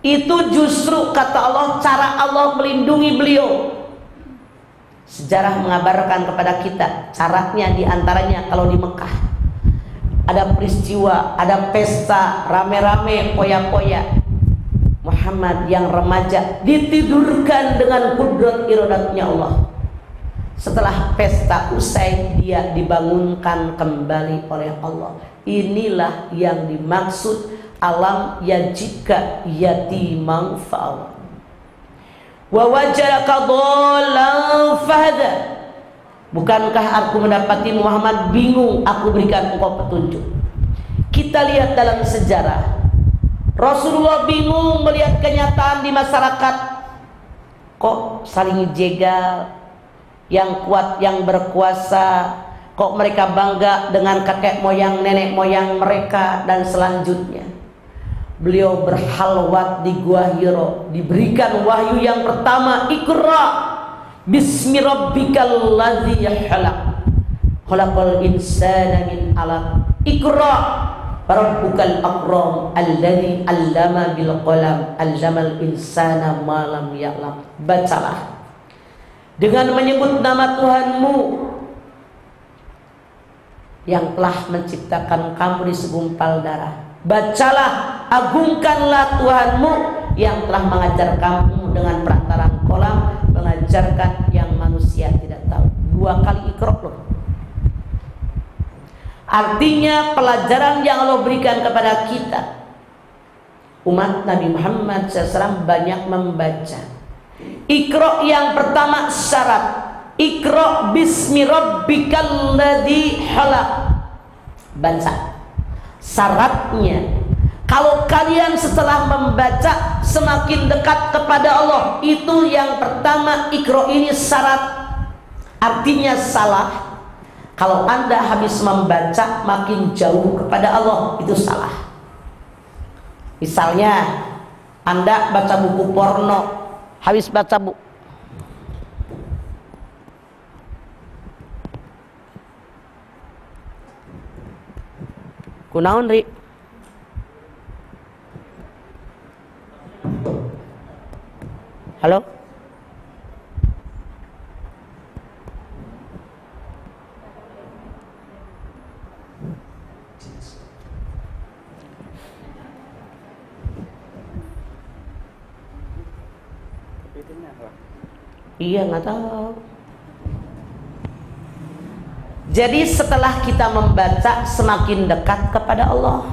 Itu justru kata Allah, cara Allah melindungi beliau. Sejarah mengabarkan kepada kita caranya, diantaranya kalau di Mekah ada peristiwa, ada pesta rame-rame, poya-poya. Muhammad yang remaja ditidurkan dengan kudrat iradatnya Allah. Setelah pesta usai, dia dibangunkan kembali oleh Allah. Inilah yang dimaksud alam yajidka yatiman fa'awa wa wajadaka dhallan fahada. Bukankah aku mendapati Muhammad bingung, aku berikan engkau petunjuk. Kita lihat dalam sejarah, Rasulullah bingung melihat kenyataan di masyarakat, kok saling jegal. Yang kuat, yang berkuasa, kok mereka bangga dengan kakek moyang, nenek moyang mereka, dan selanjutnya beliau berhalwat di Gua Hiro, diberikan wahyu yang pertama, Iqra bismi rabbikal ladzi khalaq khalaqal insana min 'alaq. Iqra rabbukal akram alladzi 'allama bil qalam 'allamal insana ma lam ya'lam. Bacalah dengan menyebut nama Tuhanmu yang telah menciptakan kamu di segumpal darah. Bacalah, agungkanlah Tuhanmu yang telah mengajar kamu dengan perantaraan kolam, mengajarkan yang manusia tidak tahu. 2 kali Iqra loh. Artinya pelajaran yang Allah berikan kepada kita, umat Nabi Muhammad SAW banyak membaca. Iqra yang pertama syarat, Iqra bismi rabbikal ladzi khalaq. Baca. Syaratnya, kalau kalian setelah membaca semakin dekat kepada Allah, itu yang pertama. Iqra ini syarat, artinya salah. Kalau Anda habis membaca makin jauh kepada Allah, itu salah. Misalnya Anda baca buku porno, habis baca buku kunaon ri? Halo? Iya, nggak tahu. Jadi setelah kita membaca semakin dekat kepada Allah.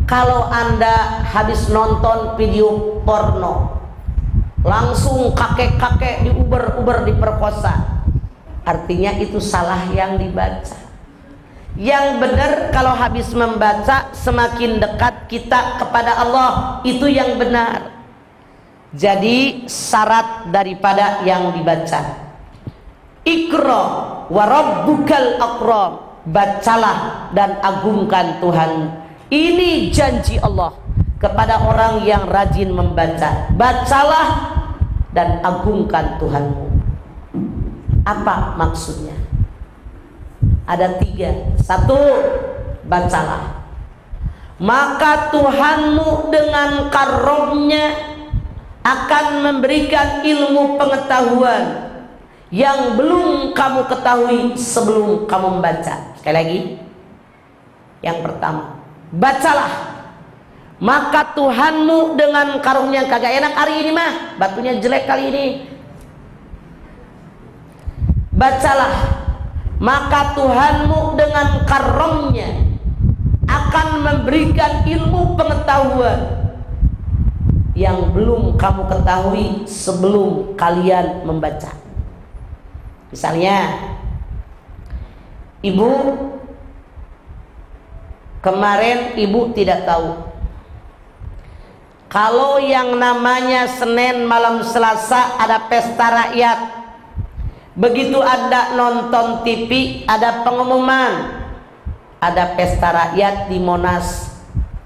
Kalau Anda habis nonton video porno, langsung kakek-kakek diuber-uber diperkosa, artinya itu salah yang dibaca. Yang benar kalau habis membaca semakin dekat kita kepada Allah, itu yang benar. Jadi syarat daripada yang dibaca, Iqra wa rabbukal akram, bacalah dan agungkan Tuhan. Ini janji Allah kepada orang yang rajin membaca. Bacalah dan agungkan Tuhanmu. Apa maksudnya? Ada 3. 1, bacalah, maka Tuhanmu dengan karamnya akan memberikan ilmu pengetahuan yang belum kamu ketahui sebelum kamu membaca. Sekali lagi, yang pertama, bacalah, maka Tuhanmu dengan karunia. Kagak enak hari ini mah, batunya jelek kali ini. Bacalah, maka Tuhanmu dengan karunia akan memberikan ilmu pengetahuan yang belum kamu ketahui sebelum kalian membaca. Misalnya, ibu kemarin ibu tidak tahu kalau yang namanya Senin malam Selasa ada pesta rakyat. Begitu Anda nonton TV, ada pengumuman ada pesta rakyat di Monas.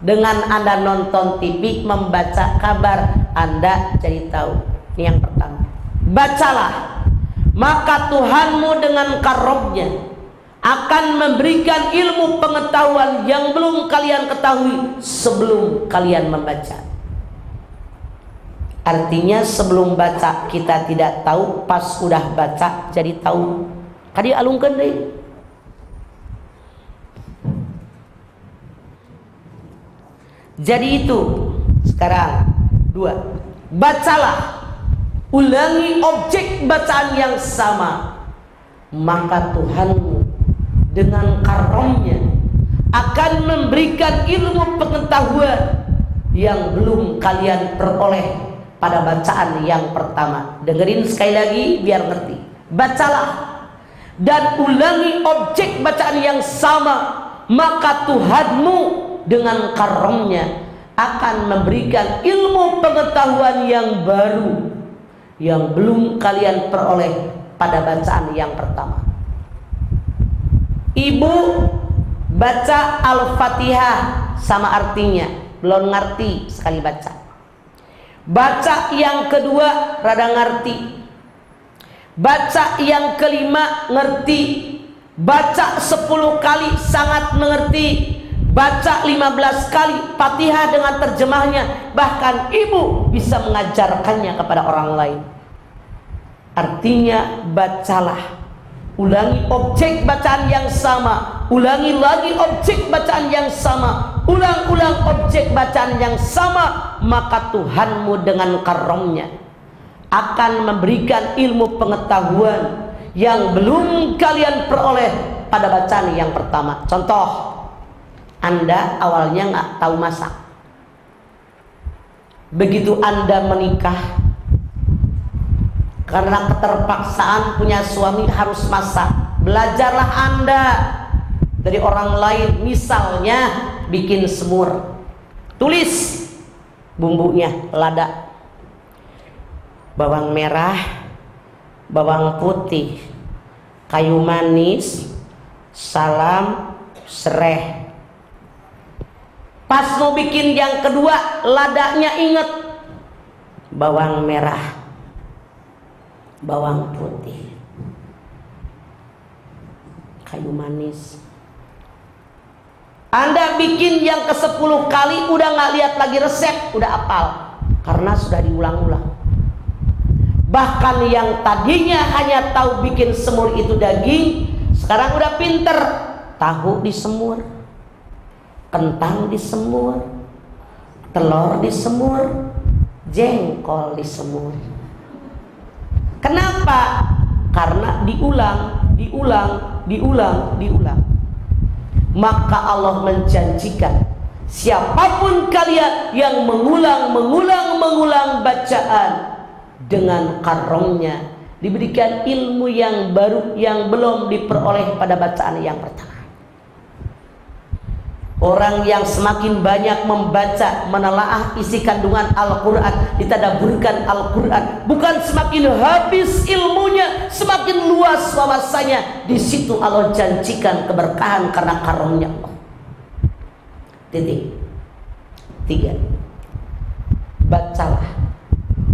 Dengan Anda nonton TV, membaca kabar, Anda jadi tahu. Ini yang pertama. Bacalah, maka Tuhanmu dengan karamnya akan memberikan ilmu pengetahuan yang belum kalian ketahui sebelum kalian membaca. Artinya sebelum baca kita tidak tahu, pas udah baca jadi tahu. Kadi alungkeun deui. Jadi itu. Sekarang 2, bacalah, ulangi objek bacaan yang sama, maka Tuhanmu dengan karamnya akan memberikan ilmu pengetahuan yang belum kalian peroleh pada bacaan yang pertama. Dengerin sekali lagi biar ngerti. Bacalah dan ulangi objek bacaan yang sama, maka Tuhanmu dengan karamnya akan memberikan ilmu pengetahuan yang baru yang belum kalian peroleh pada bacaan yang pertama. Ibu baca Al-Fatihah sama artinya, belum ngerti sekali baca. Baca yang kedua rada ngerti. Baca yang kelima ngerti. Baca 10 kali sangat mengerti. Baca 15 kali Fatihah dengan terjemahnya, bahkan ibu bisa mengajarkannya kepada orang lain. Artinya bacalah, ulangi objek bacaan yang sama, ulangi lagi objek bacaan yang sama, ulang-ulang objek bacaan yang sama, maka Tuhanmu dengan karamnya akan memberikan ilmu pengetahuan yang belum kalian peroleh pada bacaan yang pertama. Contoh, Anda awalnya nggak tahu masak. Begitu Anda menikah, karena keterpaksaan punya suami harus masak, belajarlah Anda dari orang lain. Misalnya bikin semur, tulis bumbunya, lada, bawang merah, bawang putih, kayu manis, salam, sereh. Pas mau bikin yang kedua, ladanya inget bawang merah, bawang putih, kayu manis. Anda bikin yang ke-10 kali udah nggak lihat lagi resep, udah hafal karena sudah diulang-ulang. Bahkan yang tadinya hanya tahu bikin semur itu daging, sekarang udah pinter. Tahu disemur, kentang disemur, telur disemur, jengkol disemur. Kenapa? Karena diulang. Maka Allah menjanjikan, siapapun kalian yang mengulang bacaan, dengan karomnya diberikan ilmu yang baru yang belum diperoleh pada bacaan yang pertama. Orang yang semakin banyak membaca, menelaah isi kandungan Al-Quran, ditadaburkan Al-Quran, bukan semakin habis ilmunya, semakin luas wawasannya. Di situ Allah janjikan keberkahan karena karomnya Allah. Titik. 3. Bacalah,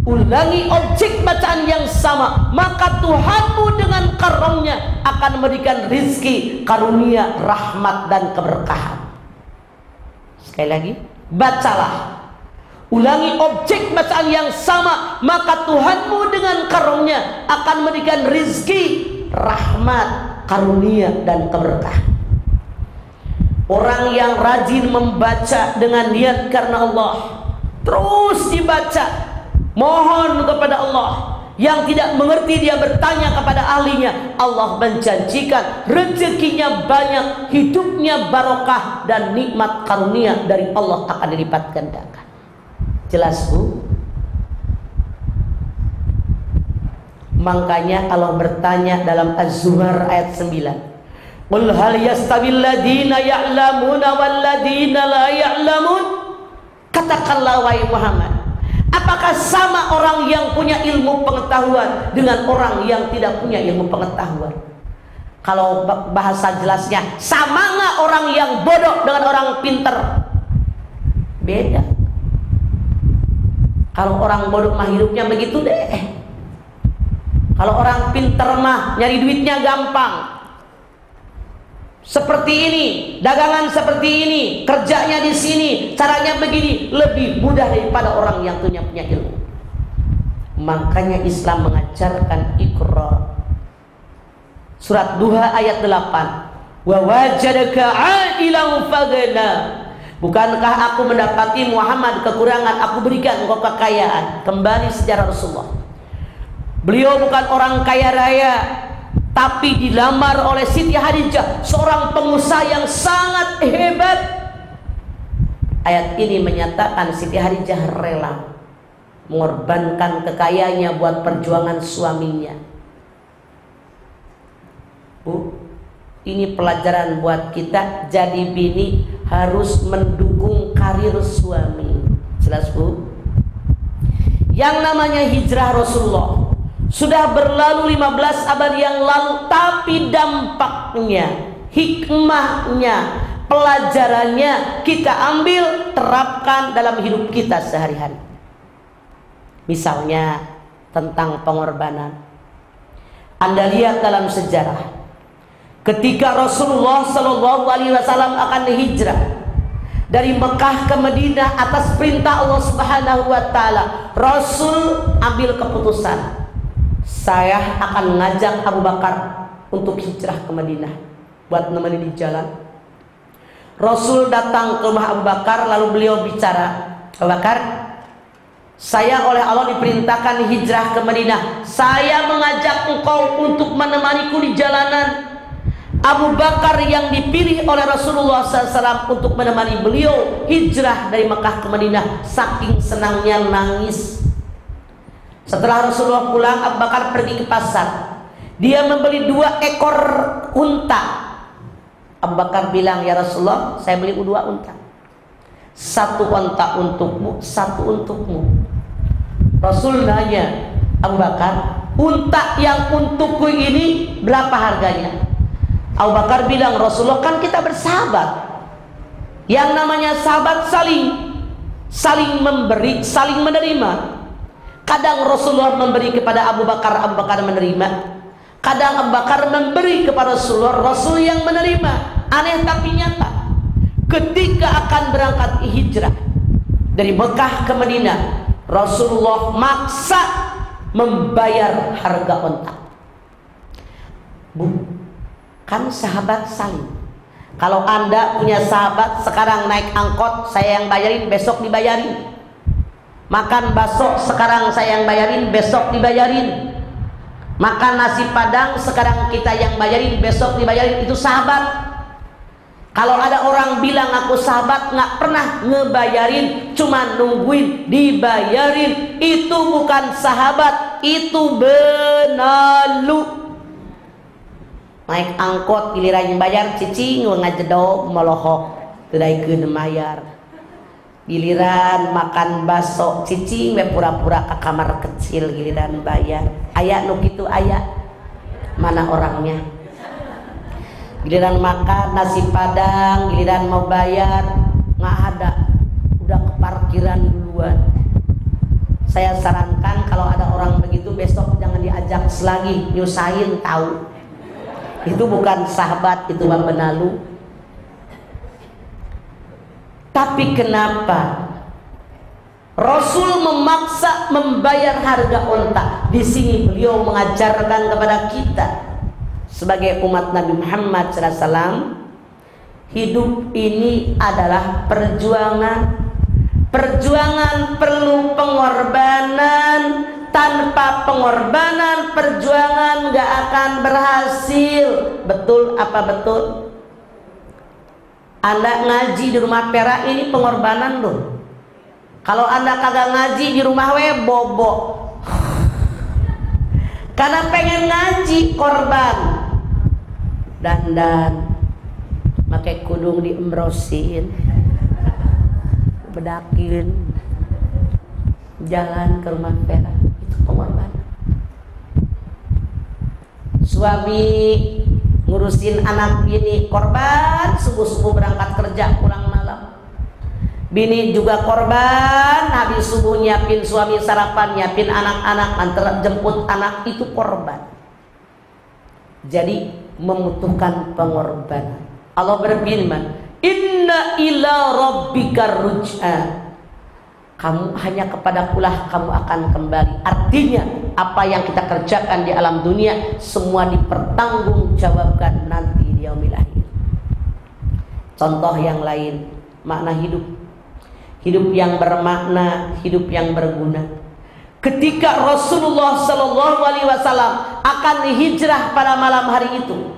ulangi objek bacaan yang sama, maka Tuhanmu dengan karomnya akan memberikan rizki, karunia, rahmat dan keberkahan. Sekali lagi, bacalah, ulangi objek bacaan yang sama, maka Tuhanmu dengan karomnya akan memberikan rizki, rahmat, karunia dan keberkahan. Orang yang rajin membaca dengan niat karena Allah, terus dibaca, mohon kepada Allah. Yang tidak mengerti dia bertanya kepada ahlinya. Allah menjanjikan rezekinya banyak, hidupnya barokah, dan nikmat karunia dari Allah akan dilipat gandakan. Jelas, Bu? Makanya Allah bertanya dalam Az-Zumar ayat 9, qul hal yastawil ladina ya'lamuna wal ladina la ya'lamun. Katakanlah wahai Muhammad, apakah sama orang yang punya ilmu pengetahuan dengan orang yang tidak punya ilmu pengetahuan? Kalau bahasa jelasnya, sama nggak orang yang bodoh dengan orang pinter? Beda. Kalau orang bodoh mah hidupnya begitu deh. Kalau orang pinter mah nyari duitnya gampang. Seperti ini, dagangan seperti ini, kerjanya di sini, caranya begini, lebih mudah daripada orang yang punya ilmu. Makanya Islam mengajarkan Iqra. Surat Duha ayat 8. Wa wajadaka 'ailan faghna. Bukankah aku mendapati Muhammad kekurangan, aku berikan engkau kekayaan. Kembali sejarah Rasulullah. Beliau bukan orang kaya raya, tapi dilamar oleh Siti Khadijah, seorang pengusaha yang sangat hebat. Ayat ini menyatakan Siti Khadijah rela mengorbankan kekayaannya buat perjuangan suaminya. Bu, ini pelajaran buat kita. Jadi bini harus mendukung karir suami. Jelas, Bu? Yang namanya hijrah Rasulullah sudah berlalu 15 abad yang lalu, tapi dampaknya, hikmahnya, pelajarannya kita ambil, terapkan dalam hidup kita sehari-hari. Misalnya tentang pengorbanan. Anda lihat dalam sejarah, ketika Rasulullah SAW akan hijrah dari Mekah ke Madinah atas perintah Allah Subhanahu wa Ta'ala, Rasul ambil keputusan, saya akan mengajak Abu Bakar untuk hijrah ke Madinah buat nemenin di jalan. Rasul datang ke rumah Abu Bakar, lalu beliau bicara, Abu Bakar, saya oleh Allah diperintahkan hijrah ke Madinah. Saya mengajak engkau untuk menemaniku di jalanan. Abu Bakar yang dipilih oleh Rasulullah SAW untuk menemani beliau hijrah dari Mekah ke Madinah, saking senangnya nangis. Setelah Rasulullah pulang, Abu Bakar pergi ke pasar. Dia membeli 2 ekor unta. Abu Bakar bilang, ya Rasulullah, saya beli 2 unta. 1 unta untukmu, 1 untukmu. Rasul nanya, Abu Bakar, unta yang untukku ini berapa harganya? Abu Bakar bilang, Rasulullah, kan kita bersahabat. Yang namanya sahabat saling memberi, saling menerima. Kadang Rasulullah memberi kepada Abu Bakar, Abu Bakar menerima. Kadang Abu Bakar memberi kepada Rasulullah, Rasul yang menerima. Aneh tapi nyata. Ketika akan berangkat hijrah dari Mekah ke Madinah, Rasulullah maksa membayar harga unta. Bu, kan sahabat saling. Kalau Anda punya sahabat, sekarang naik angkot saya yang bayarin, besok dibayarin. Makan bakso sekarang saya yang bayarin, besok dibayarin. Makan nasi padang sekarang kita yang bayarin, besok dibayarin. Itu sahabat. Kalau ada orang bilang aku sahabat nggak pernah ngebayarin, cuma nungguin dibayarin, itu bukan sahabat, itu benalu. Naik angkot giliran bayar cicing ngajedog molohok teudaikeun bayar. Giliran makan bakso cicing we pura-pura ke kamar kecil giliran bayar. Aya nu kitu aya. Mana orangnya? Giliran makan nasi padang, giliran mau bayar nggak ada. Udah ke parkiran duluan. Saya sarankan kalau ada orang begitu besok jangan diajak lagi, nyusahin tahu. Itu bukan sahabat, itu mah benalu. Tapi kenapa Rasul memaksa membayar harga unta? Di sini beliau mengajarkan kepada kita sebagai umat Nabi Muhammad SAW, hidup ini adalah perjuangan. Perjuangan perlu pengorbanan. Tanpa pengorbanan perjuangan gak akan berhasil. Betul apa betul? Anda ngaji di rumah Pera ini pengorbanan loh. Kalau Anda kagak ngaji di rumah we bobo. Karena pengen ngaji korban. Dandan, pakai kudung diembrosin, bedakin, jalan ke rumah Pera. Pengorbanan. Suami ngurusin anak bini korban, subuh-subuh berangkat kerja pulang malam. Bini juga korban, habis subuh nyiapin suami sarapan, nyiapin anak-anak, antar jemput anak, itu korban. Jadi membutuhkan pengorbanan. Allah berfirman, inna ila rabbika ruj'a. Kamu hanya kepadakulah kamu akan kembali. Artinya apa yang kita kerjakan di alam dunia semua dipertanggungjawabkan nanti di yaumil akhir. Contoh yang lain, makna hidup. Hidup yang bermakna, hidup yang berguna. Ketika Rasulullah SAW akan hijrah pada malam hari itu,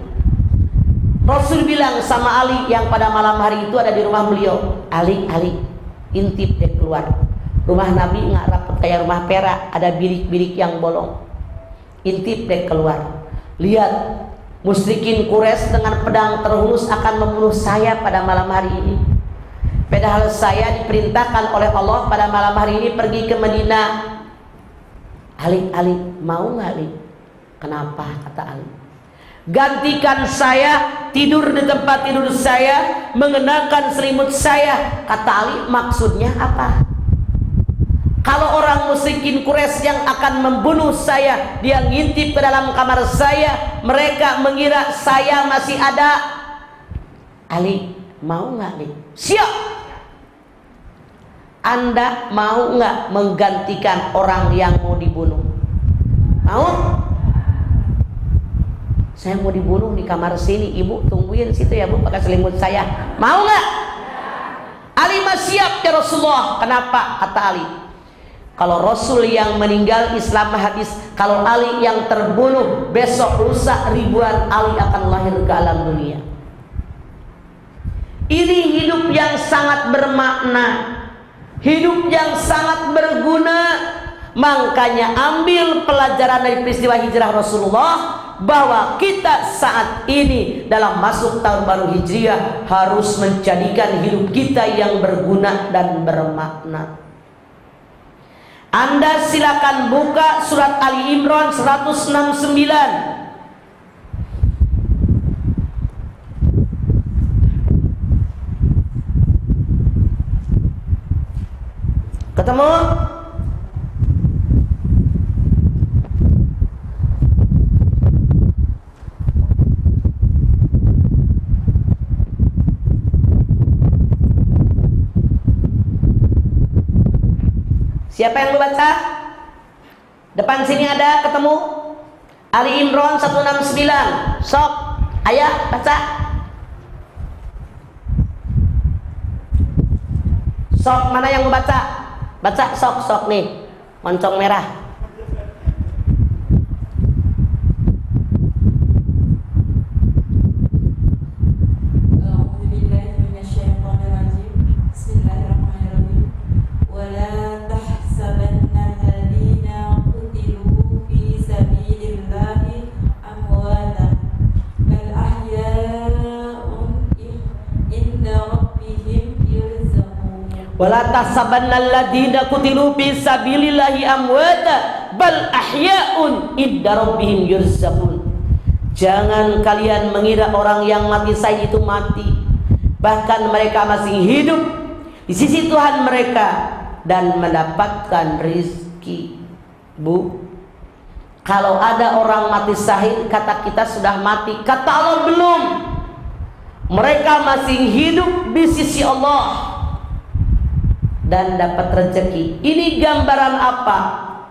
Rasul bilang sama Ali yang pada malam hari itu ada di rumah beliau, Ali, intip deh keluar. Rumah Nabi nggak rapat kayak rumah Pera, ada bilik-bilik yang bolong. Intip deh keluar. Lihat, musyrikin Quraisy dengan pedang terhunus akan membunuh saya pada malam hari ini. Padahal saya diperintahkan oleh Allah pada malam hari ini pergi ke Madinah. Ali, mau nggak Ali? Kenapa? Kata Ali. Gantikan saya tidur di tempat tidur saya, mengenakan selimut saya. Kata Ali, maksudnya apa? Kalau orang musyrikin Quraisy yang akan membunuh saya, dia ngintip ke dalam kamar saya, mereka mengira saya masih ada. Ali, mau nggak Ali? Siap. Anda mau nggak menggantikan orang yang mau dibunuh? Mau? Saya mau dibunuh di kamar sini, ibu tungguin situ ya bu, pakai selimut saya. Mau nggak? Ali mah siap ya Rasulullah. Kenapa? Kata Ali, Kalau Rasul yang meninggal, Islam hadis. Kalau Ali yang terbunuh, besok lusa ribuan Ali akan lahir ke alam dunia. Ini hidup yang sangat bermakna, hidup yang sangat berguna. Makanya ambil pelajaran dari peristiwa hijrah Rasulullah, bahwa kita saat ini dalam masuk tahun baru Hijriah harus menjadikan hidup kita yang berguna dan bermakna. Anda silakan buka surat Ali Imran 169. Ketemu? Siapa yang mau baca? Depan sini ada, ketemu? Ali Imran 169. Sok, ayah baca. Sok, mana yang mau baca? Baca sok nih, moncong merah. Wala tahsabanna alladziina qutilu fi sabilillahi amwata bal ahya'un inda rabbihim yurzaqun. Jangan kalian mengira orang yang mati syahid itu mati, bahkan mereka masih hidup di sisi Tuhan mereka dan mendapatkan rizki. Bu, kalau ada orang mati syahid, kata kita sudah mati, kata Allah belum. Mereka masih hidup di sisi Allah dan dapat rezeki. Ini gambaran apa?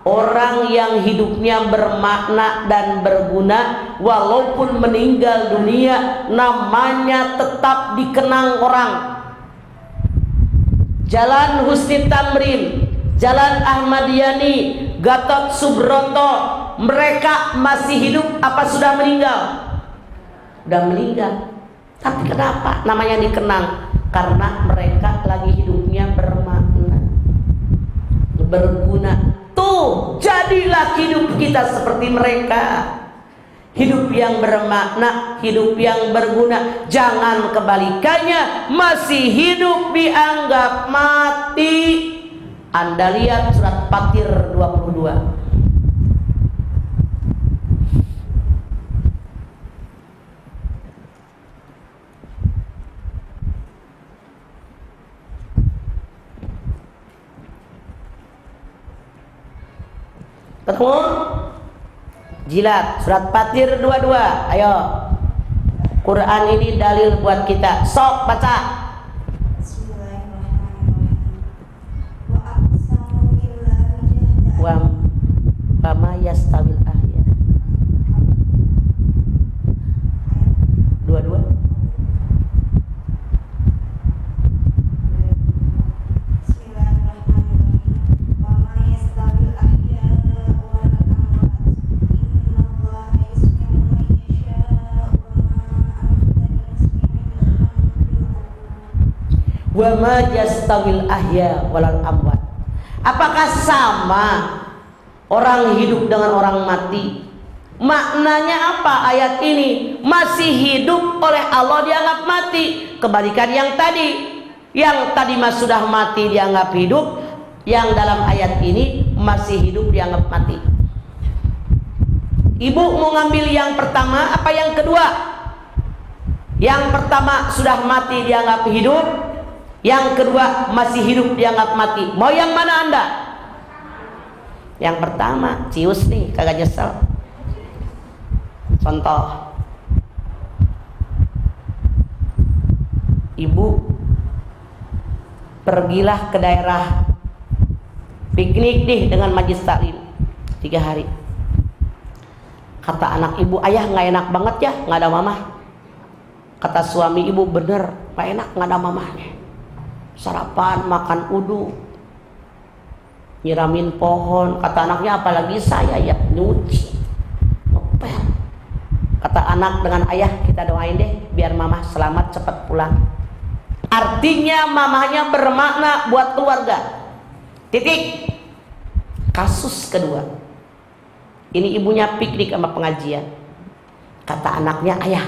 Orang yang hidupnya bermakna dan berguna, walaupun meninggal dunia, namanya tetap dikenang orang. Jalan Husni Tamrin, Jalan Ahmad Yani, Gatot Subroto, mereka masih hidup apa sudah meninggal? Sudah meninggal. Tapi kenapa namanya dikenang? Karena mereka lagi hidupnya bermakna, berguna. Tuh, jadilah hidup kita seperti mereka. Hidup yang bermakna, hidup yang berguna. Jangan kebalikannya, masih hidup dianggap mati. Anda lihat surat Fatir 22. Ketemu? Jilat surat Fatir 22. Ayo, Quran ini dalil buat kita. Sok baca. Wa ma yastawil ahya. 22. Wa ma yastawil ahya walal amwat. Apakah sama orang hidup dengan orang mati? Maknanya apa ayat ini? Masih hidup oleh Allah dianggap mati. Kebalikan yang tadi. Yang tadi mas sudah mati dianggap hidup. Yang dalam ayat ini masih hidup dianggap mati. Ibu mau ngambil yang pertama apa yang kedua? Yang pertama sudah mati dianggap hidup. Yang kedua masih hidup dianggap mati. Mau yang mana Anda? Yang pertama, cius nih, kagak nyesel. Contoh, ibu pergilah ke daerah piknik nih dengan majlis taklim 3 hari. Kata anak ibu, ayah nggak enak banget ya, nggak ada mamah. Kata suami ibu, bener, nggak enak nggak ada mamahnya. Sarapan, makan udu. nyiramin pohon. Kata anaknya, apalagi saya ya nyuci, ngepel. Kata anak dengan ayah, kita doain deh biar mama selamat cepat pulang. Artinya mamahnya bermakna buat keluarga. Titik. Kasus kedua, ini ibunya piknik sama pengajian. Kata anaknya, ayah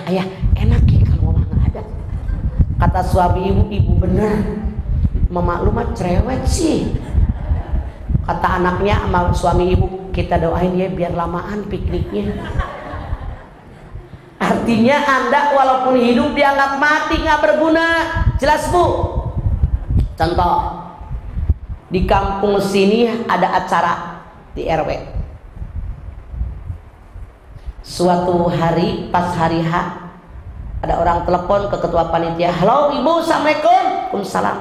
enak ya kalau mama nggak ada. Kata suami ibu bener, mama lu mah cerewet sih. Kata anaknya sama suami ibu, kita doain ya biar lamaan pikniknya. Artinya Anda walaupun hidup dianggap mati, nggak berguna. Jelas Bu? Contoh, di kampung sini ada acara di RW. Suatu hari pas hari H, ada orang telepon ke ketua panitia. Halo ibu, assalamualaikum. Waalaikumsalam.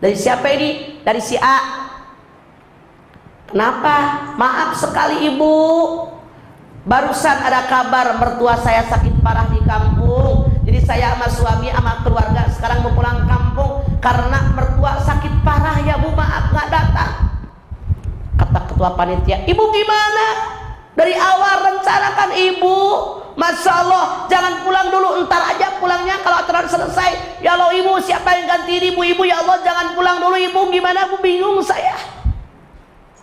Dari siapa ini? Dari si A. Kenapa? Maaf sekali ibu, barusan ada kabar mertua saya sakit parah di kampung. Jadi saya sama suami sama keluarga sekarang mau pulang kampung karena mertua sakit parah ya bu, maaf nggak datang. Kata ketua panitia, ibu gimana? Dari awal rencanakan ibu, masya Allah, jangan pulang dulu, entar aja pulangnya kalau acara selesai. Ya Allah ibu, siapa yang ganti ibu? Ibu ya Allah jangan pulang dulu ibu, gimana bu, bingung saya.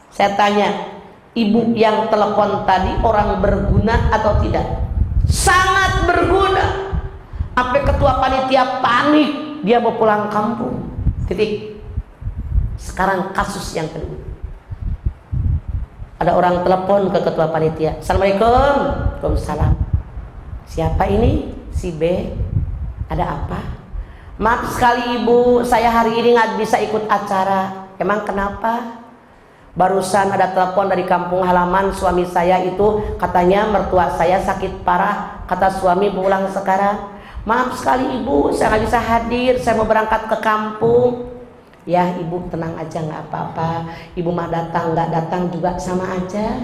Saya tanya, ibu yang telepon tadi orang berguna atau tidak? Sangat berguna. Sampai ketua panitia panik, dia mau pulang kampung. Titik. Sekarang kasus yang kedua. Ada orang telepon ke ketua panitia. Assalamualaikum. Waalaikumsalam. Siapa ini? Si B. Ada apa? Maaf sekali ibu, saya hari ini nggak bisa ikut acara. Emang kenapa? Barusan ada telepon dari kampung halaman suami saya itu, katanya mertua saya sakit parah. Kata suami pulang sekarang. Maaf sekali ibu, saya nggak bisa hadir, saya mau berangkat ke kampung. Ya ibu tenang aja, nggak apa-apa. Ibu mah datang nggak datang juga sama aja.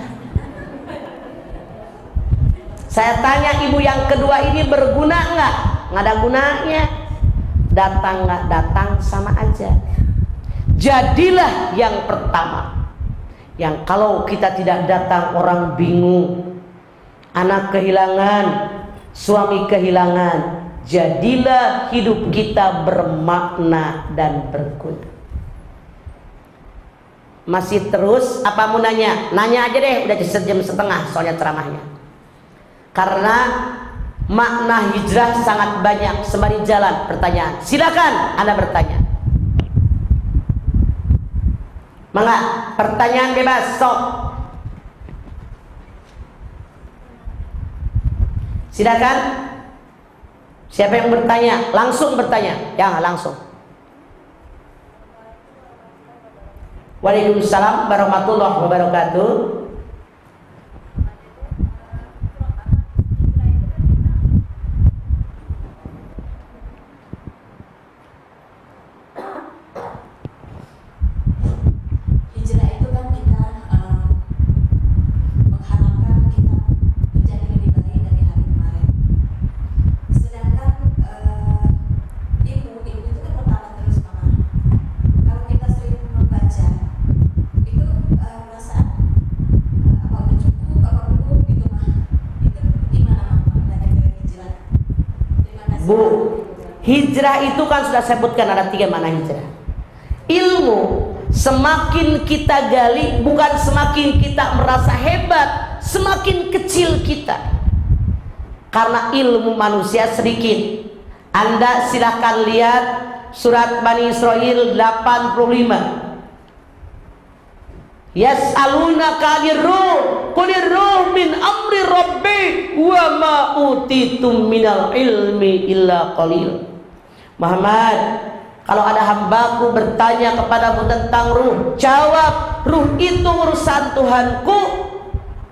Saya tanya, ibu yang kedua ini berguna nggak? Nggak ada gunanya. Datang nggak datang sama aja. Jadilah yang pertama, yang kalau kita tidak datang orang bingung, anak kehilangan, suami kehilangan. Jadilah hidup kita bermakna dan berguna. Masih terus apa mau nanya? Nanya aja deh, udah sejam setengah soalnya ceramahnya. Karena makna hijrah sangat banyak. Sembari jalan pertanyaan, silakan Anda bertanya. Mangga, pertanyaan bebas, sok. Silakan. Siapa yang bertanya? Langsung bertanya. Ya, langsung. Waalaikumsalam warahmatullahi wabarakatuh. Hijrah itu kan kita mengharapkan kita menjadi lebih baik dari hari kemarin. Sedangkan ibu itu kan pertama terus mama. Kalau kita sering membaca itu perasaan apa udah cukup apa belum gitu mah. Itu gimana mama dari hijrah? Terima kasih. Bu, hijrah itu kan sudah sebutkan ada 3 makna hijrah. Ilmu semakin kita gali, bukan semakin kita merasa hebat, semakin kecil kita. Karena ilmu manusia sedikit. Anda silahkan lihat surat Bani Israil 85. Yas'alunaka 'anir ruh, qulir ruh min amri rabbi wa ma utitum minal ilmi illa qalil. Muhammad, kalau ada hambaku bertanya kepadamu tentang ruh, jawab, ruh itu urusan Tuhanku.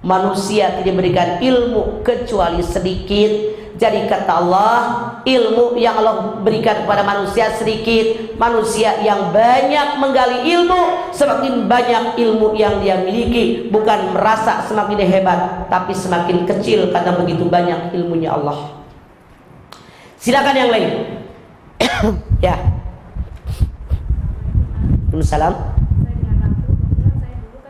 Manusia tidak diberikan ilmu kecuali sedikit. Jadi kata Allah, ilmu yang Allah berikan kepada manusia sedikit. Manusia yang banyak menggali ilmu, semakin banyak ilmu yang dia miliki. Bukan merasa semakin hebat, tapi semakin kecil karena begitu banyak ilmunya Allah. Silakan yang lain. Ya. Waalaikumsalam. Saya dengan Ratu, kebetulan saya dulu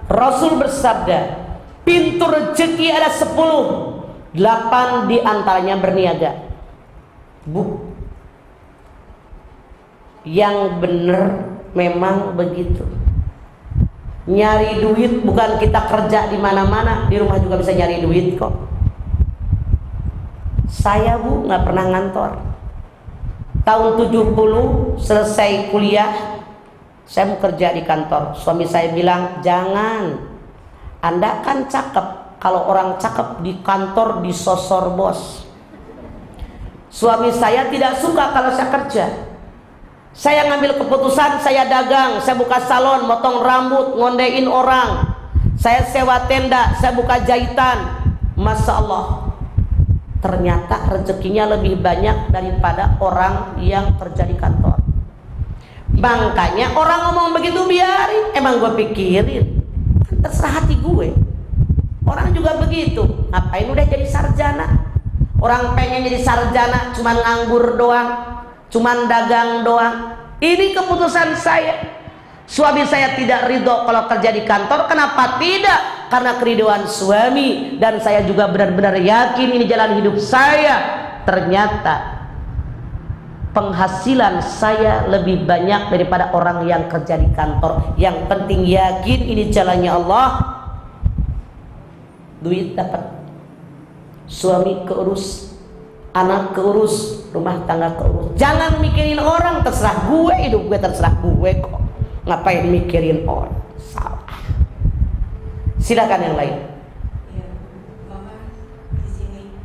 Rasul bersabda, pintu rezeki ada 10, 8 diantaranya berniaga. Bu, yang benar memang begitu. Nyari duit bukan kita kerja di mana-mana, di rumah juga bisa nyari duit kok. Saya Bu nggak pernah ngantor. Tahun 70 selesai kuliah, saya mau kerja di kantor. Suami saya bilang, jangan, Anda kan cakep. Kalau orang cakep di kantor disosor bos. Suami saya tidak suka kalau saya kerja. Saya ngambil keputusan, saya dagang, saya buka salon, motong rambut, ngondein orang. Saya sewa tenda, saya buka jahitan. Masya Allah, ternyata rezekinya lebih banyak daripada orang yang kerja di kantor. Makanya orang ngomong begitu biarin, emang gue pikirin, terserah hati gue. Orang juga begitu, ngapain udah jadi sarjana? Orang pengen jadi sarjana cuman nganggur doang, cuman dagang doang. Ini keputusan saya. Suami saya tidak ridho kalau kerja di kantor. Kenapa tidak? Karena keriduan suami, dan saya juga benar-benar yakin ini jalan hidup saya. Ternyata penghasilan saya lebih banyak daripada orang yang kerja di kantor. Yang penting yakin ini jalannya Allah. Duit dapat, suami keurus, anak keurus, rumah tangga keurus. Jangan mikirin orang, terserah gue, hidup gue terserah gue kok. Ngapain mikirin orang? Salah. Silakan yang lain. Ya, Mama di sini.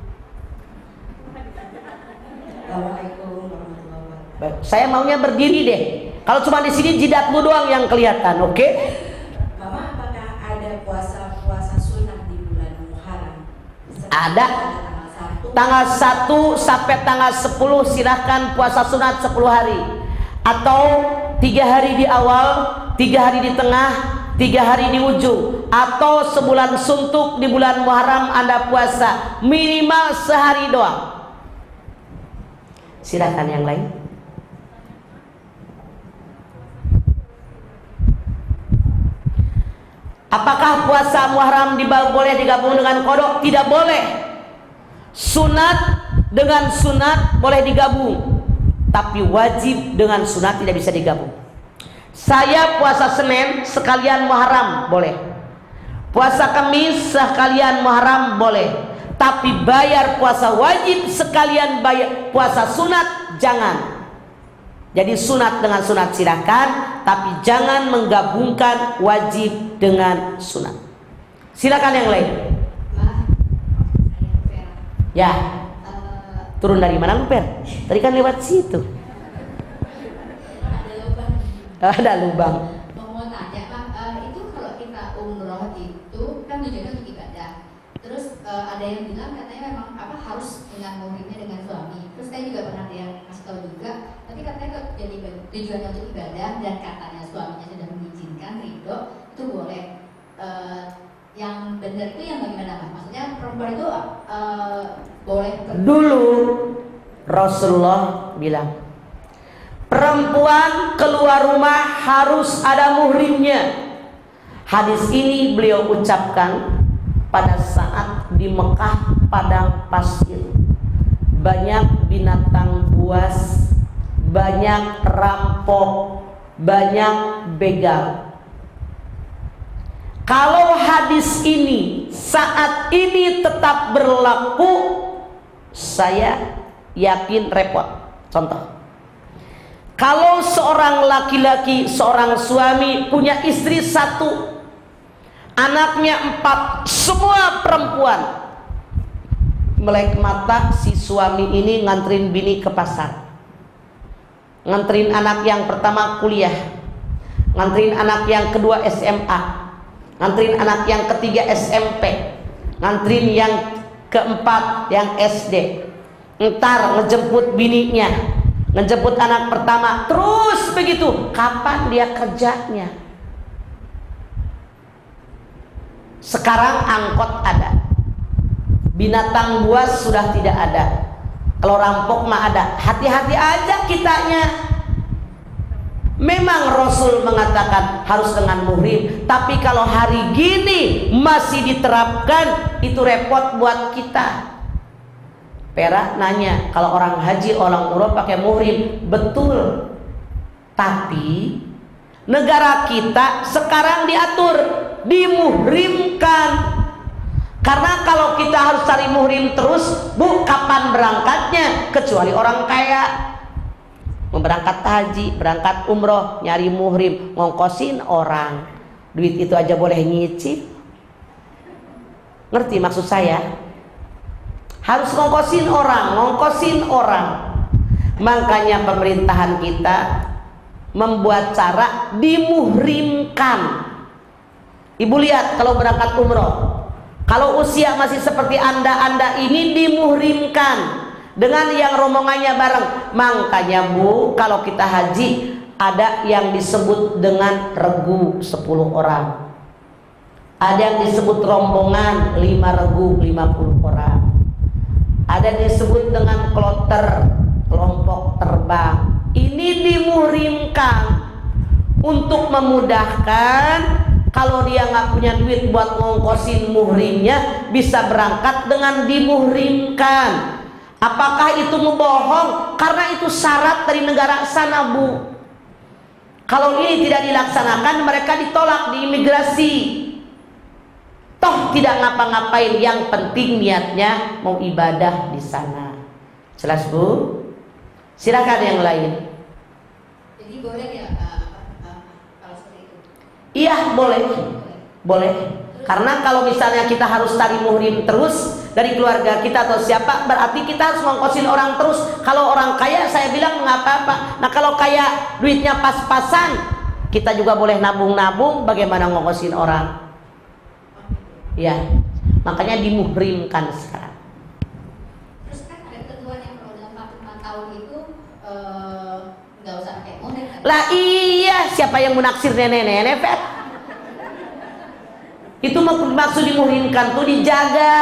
Assalamualaikum warahmatullahi wabarakatuh. Saya maunya berdiri deh. Kalau cuma di sini jidatmu doang yang kelihatan, oke? Mama, apakah ada puasa sunnah di bulan Muharram? Ada. Tanggal 1 sampai tanggal 10 silahkan puasa sunat 10 hari. Atau 3 hari di awal, 3 hari di tengah, 3 hari di ujung. Atau sebulan suntuk di bulan Muharram Anda puasa minimal sehari doang. Silahkan yang lain. Apakah puasa Muharram boleh digabung dengan qada? Tidak boleh. Sunat dengan sunat boleh digabung, tapi wajib dengan sunat tidak bisa digabung. Saya puasa Senin sekalian Muharram boleh, puasa Kamis sekalian Muharram boleh, tapi bayar puasa wajib sekalian bayar puasa sunat jangan. Jadi sunat dengan sunat silakan, tapi jangan menggabungkan wajib dengan sunat. Silakan yang lain. Ya, turun dari mana lu, Per? Tadi kan lewat situ. Ada lubang. Mau tanya, Pak, itu kalau kita umroh itu kan tujuannya untuk ibadah. Terus ada yang bilang katanya memang harus dengan muhrimnya dengan suami. Terus saya juga pernah ada yang kasih tahu juga, tapi katanya kalau jadi tujuannya untuk ibadah dan katanya suaminya sudah mengizinkan ridho, itu boleh. Yang benar itu yang bagaimana, Pak? Maksudnya perempuan itu boleh dulu Rasulullah bilang perempuan keluar rumah harus ada muhrimnya. Hadis ini beliau ucapkan pada saat di Mekah padang pasir, banyak binatang buas, banyak rampok, banyak begal. Kalau hadis ini saat ini tetap berlaku, saya yakin repot. Contoh, kalau seorang laki-laki, seorang suami punya istri 1, anaknya 4, semua perempuan, melek mata si suami ini nganterin bini ke pasar, nganterin anak yang pertama kuliah, nganterin anak yang kedua SMA, nganterin anak yang ketiga SMP, nganterin yang keempat yang SD, ntar ngejemput bininya, ngejemput anak pertama, terus begitu. Kapan dia kerjanya? Sekarang angkot ada, binatang buas sudah tidak ada, kalau rampok mah ada. Hati-hati aja kitanya. Memang Rasul mengatakan harus dengan muhrim, tapi kalau hari gini masih diterapkan, itu repot buat kita. Perak nanya, kalau orang haji, orang umroh pakai muhrim, betul. Tapi negara kita sekarang diatur, dimuhrimkan. Karena kalau kita harus cari muhrim terus, Bu, kapan berangkatnya? Kecuali orang kaya. Mau berangkat haji, berangkat umroh, nyari muhrim, ngongkosin orang. Duit itu aja boleh nyicip. Ngerti maksud saya? Harus ngongkosin orang, ngongkosin orang. Makanya pemerintahan kita membuat cara dimuhrimkan. Ibu lihat kalau berangkat umroh, kalau usia masih seperti anda ini dimuhrimkan dengan yang rombongannya bareng. Makanya Bu, kalau kita haji ada yang disebut dengan regu 10 orang, ada yang disebut rombongan 5 regu 50 orang, ada yang disebut dengan kloter, kelompok terbang. Ini dimuhrimkan untuk memudahkan. Kalau dia nggak punya duit buat ngongkosin muhrimnya, bisa berangkat dengan dimuhrimkan. Apakah itu membohong? Karena itu syarat dari negara sana, Bu. Kalau ini tidak dilaksanakan, mereka ditolak di imigrasi. Toh tidak ngapa-ngapain, yang penting niatnya mau ibadah di sana. Jelas, Bu? Silakan yang lain. Jadi boleh ya kalau seperti itu? Iya, boleh. Boleh. Karena kalau misalnya kita harus cari muhrim terus dari keluarga kita atau siapa, berarti kita harus ngongkosin orang terus. Kalau orang kaya, saya bilang nggak apa-apa. Nah, kalau kaya duitnya pas-pasan, kita juga boleh nabung-nabung. Bagaimana ngongkosin orang? Ya, makanya dimuhrimkan sekarang. Terus kan ada ketentuan yang kalau dalam 45 tahun itu nggak usah pakai model kan? Lah iya, siapa yang menaksir nenek-nenek, Fet? Itu maksud dimuhrimkan tuh dijaga.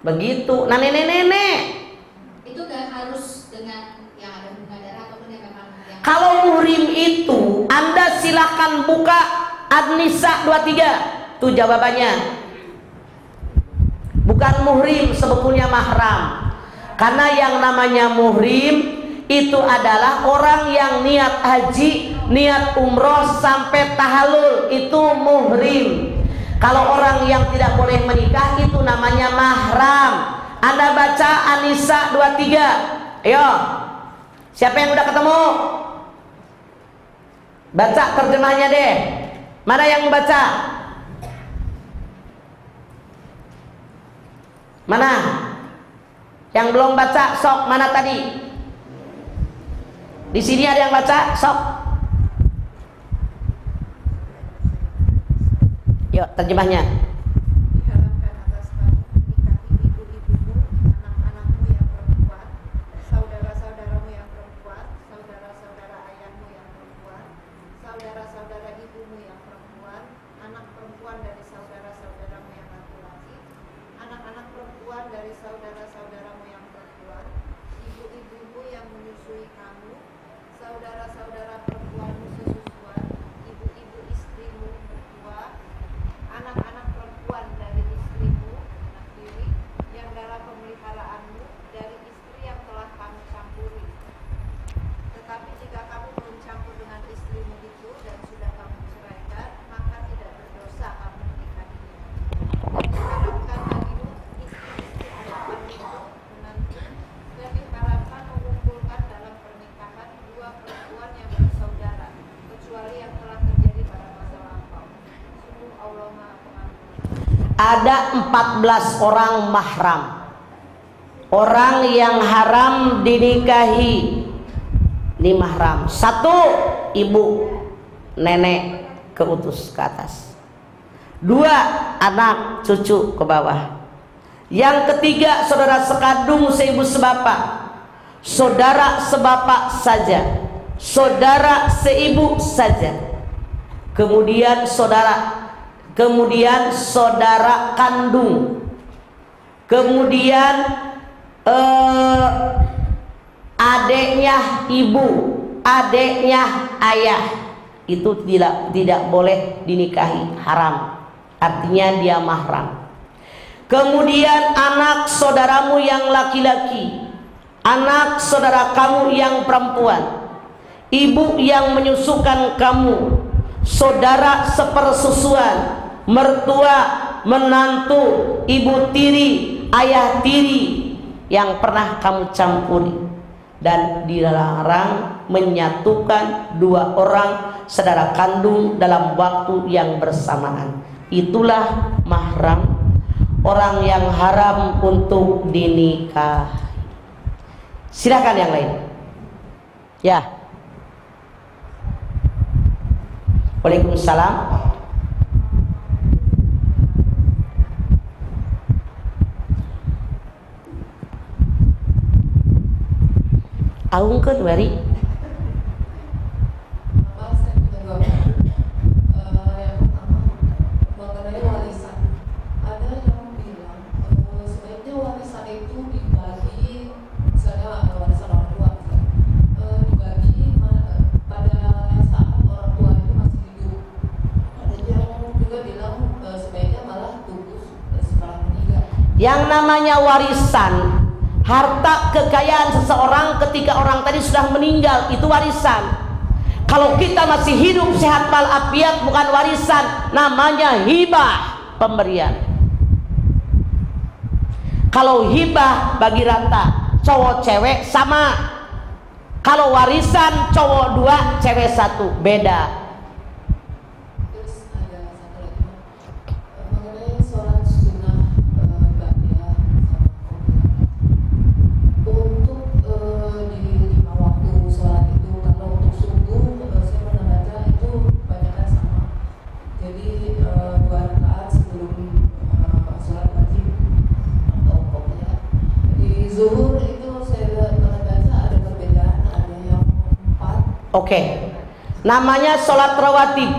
Begitu. Nah, nenek-nenek Itu nggak harus dengan yang ada hubungan darah ataupun yang memang yang... kalau muhrim itu, Anda silahkan buka An-Nisa 23. Tuh jawabannya. Bukan muhrim, sebetulnya mahram. Karena yang namanya muhrim itu adalah orang yang niat haji, niat umroh sampai tahallul, itu muhrim. Kalau orang yang tidak boleh menikah itu namanya mahram. Anda baca An-Nisa 23. Ayo, siapa yang udah ketemu? Baca terjemahnya deh. Mana yang baca? Mana? Yang belum baca, sok. Mana tadi? Di sini ada yang baca, sok. Yuk, terjemahnya. Diharamkan atas kamu menikahi ibu-ibumu, anak-anakmu yang perempuan, saudara-saudaramu yang perempuan, saudara-saudara ayahmu yang perempuan, saudara-saudara ibumu yang perempuan, anak perempuan dari saudara-saudaramu yang laki-laki, anak-anak perempuan dari saudara-saudaramu yang perempuan, ibu-ibumu yang menyusui kamu, saudara-saudara perempuanmu sesusuan, ibu-ibu istrimu mertua, anak-anak perempuan dari istrimu, anak tiri, yang dalam pemeliharaanmu, dari istri yang telah kamu campuri. Tetapi jika kamu belum campur dengan istrimu itu dan sudah kamu ceraikan, maka tidak berdosa kamu menikahinya. Dan diharapkan bagimu istri-istri anak kandungmu menantu, dan diharapkan mengumpulkan dalam pernikahan dua perempuan yang bersaudara, kecuali yang telah terjadi pada masa lampau. Sungguh Allah Maha Pengampun. Ada 14 orang mahram, orang yang haram dinikahi. Ini mahram. 1, ibu, nenek keutus ke atas. 2, anak, cucu ke bawah. Yang ketiga, saudara sekandung seibu sebapak, saudara sebapak saja, saudara seibu saja. Kemudian saudara kandung, kemudian adiknya ibu, adeknya ayah itu tidak boleh dinikahi, haram. Artinya dia mahram. Kemudian anak saudaramu yang laki-laki, anak saudara kamu yang perempuan, ibu yang menyusukan kamu, saudara sepersusuan, mertua, menantu, ibu tiri, ayah tiri yang pernah kamu campuri. Dan dilarang menyatukan dua orang saudara kandung dalam waktu yang bersamaan. Itulah mahram, orang yang haram untuk dinikahi. Silakan yang lain. Ya. Waalaikumsalam. Aungkeun wari. Yang namanya warisan, harta kekayaan seseorang ketika orang tadi sudah meninggal, itu warisan. Kalau kita masih hidup sehat walafiat, bukan warisan, namanya hibah, pemberian. Kalau hibah bagi rata, cowok cewek sama. Kalau warisan cowok 2, cewek 1, beda. Oke, namanya sholat rawatib.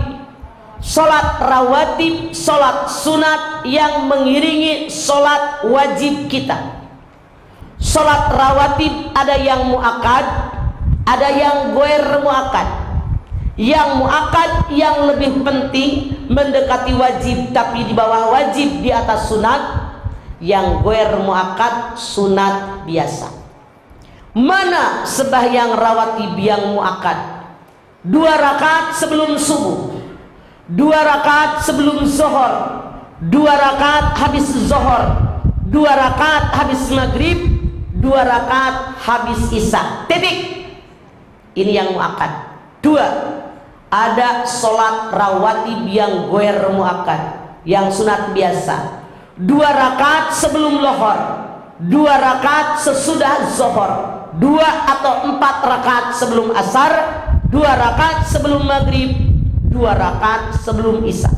Sholat rawatib, sholat sunat yang mengiringi sholat wajib kita. Sholat rawatib ada yang muakkad, ada yang ghair muakkad. Yang muakkad yang lebih penting mendekati wajib tapi di bawah wajib, di atas sunat. Yang ghair muakkad sunat biasa. Mana sembahyang rawatib yang muakkad? 2 rakaat sebelum subuh, 2 rakaat sebelum zuhur, 2 rakaat habis zuhur, 2 rakaat habis maghrib, 2 rakaat habis isya. Titik. Ini yang muakkad. 2. Ada sholat rawatib yang ghair muakkad, yang sunat biasa. 2 rakaat sebelum lohor, 2 rakaat sesudah zuhur, 2 atau 4 rakaat sebelum asar, 2 rakaat sebelum maghrib, 2 rakaat sebelum isya.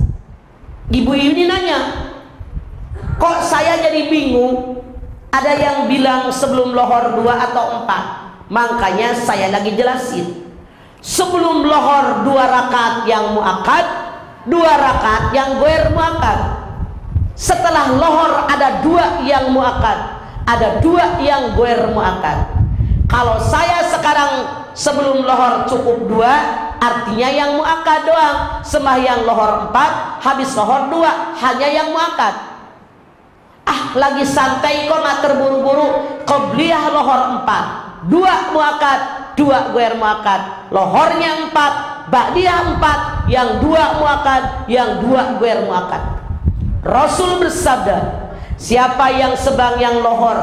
Ibu ini nanya, kok saya jadi bingung? Ada yang bilang sebelum lohor 2 atau 4. Makanya saya lagi jelasin. Sebelum lohor 2 rakaat yang muakkad, 2 rakaat yang ghair muakkad. Setelah lohor ada 2 yang muakkad, ada 2 yang ghair muakkad. Kalau saya sekarang sebelum lohor cukup 2, artinya yang muakkad doang. Sembahyang lohor 4, habis lohor 2, hanya yang muakkad. Lagi santai kok, nggak terburu-buru. Qobliyah lohor 4, 2 muakkad, 2 ghair muakkad. Lohornya 4, ba'diyah 4, yang 2 muakkad, yang 2 ghair muakkad. Rasul bersabda, siapa yang sembahyang lohor,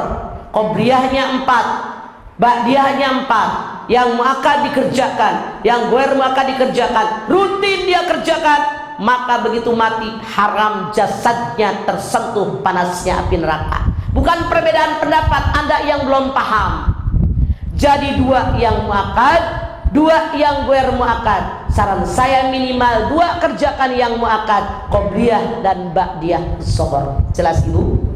qobliyahnya 4, ba'diyahnya 4, yang muakkad dikerjakan, yang ghair muakkad dikerjakan, rutin dia kerjakan, maka begitu mati haram jasadnya tersentuh panasnya api neraka. Bukan perbedaan pendapat Anda yang belum paham. Jadi 2 yang muakkad, 2 yang ghair muakkad. Saran saya minimal 2 kerjakan yang muakkad, qobliyah dan ba'diyah zuhur. Jelas Ibu?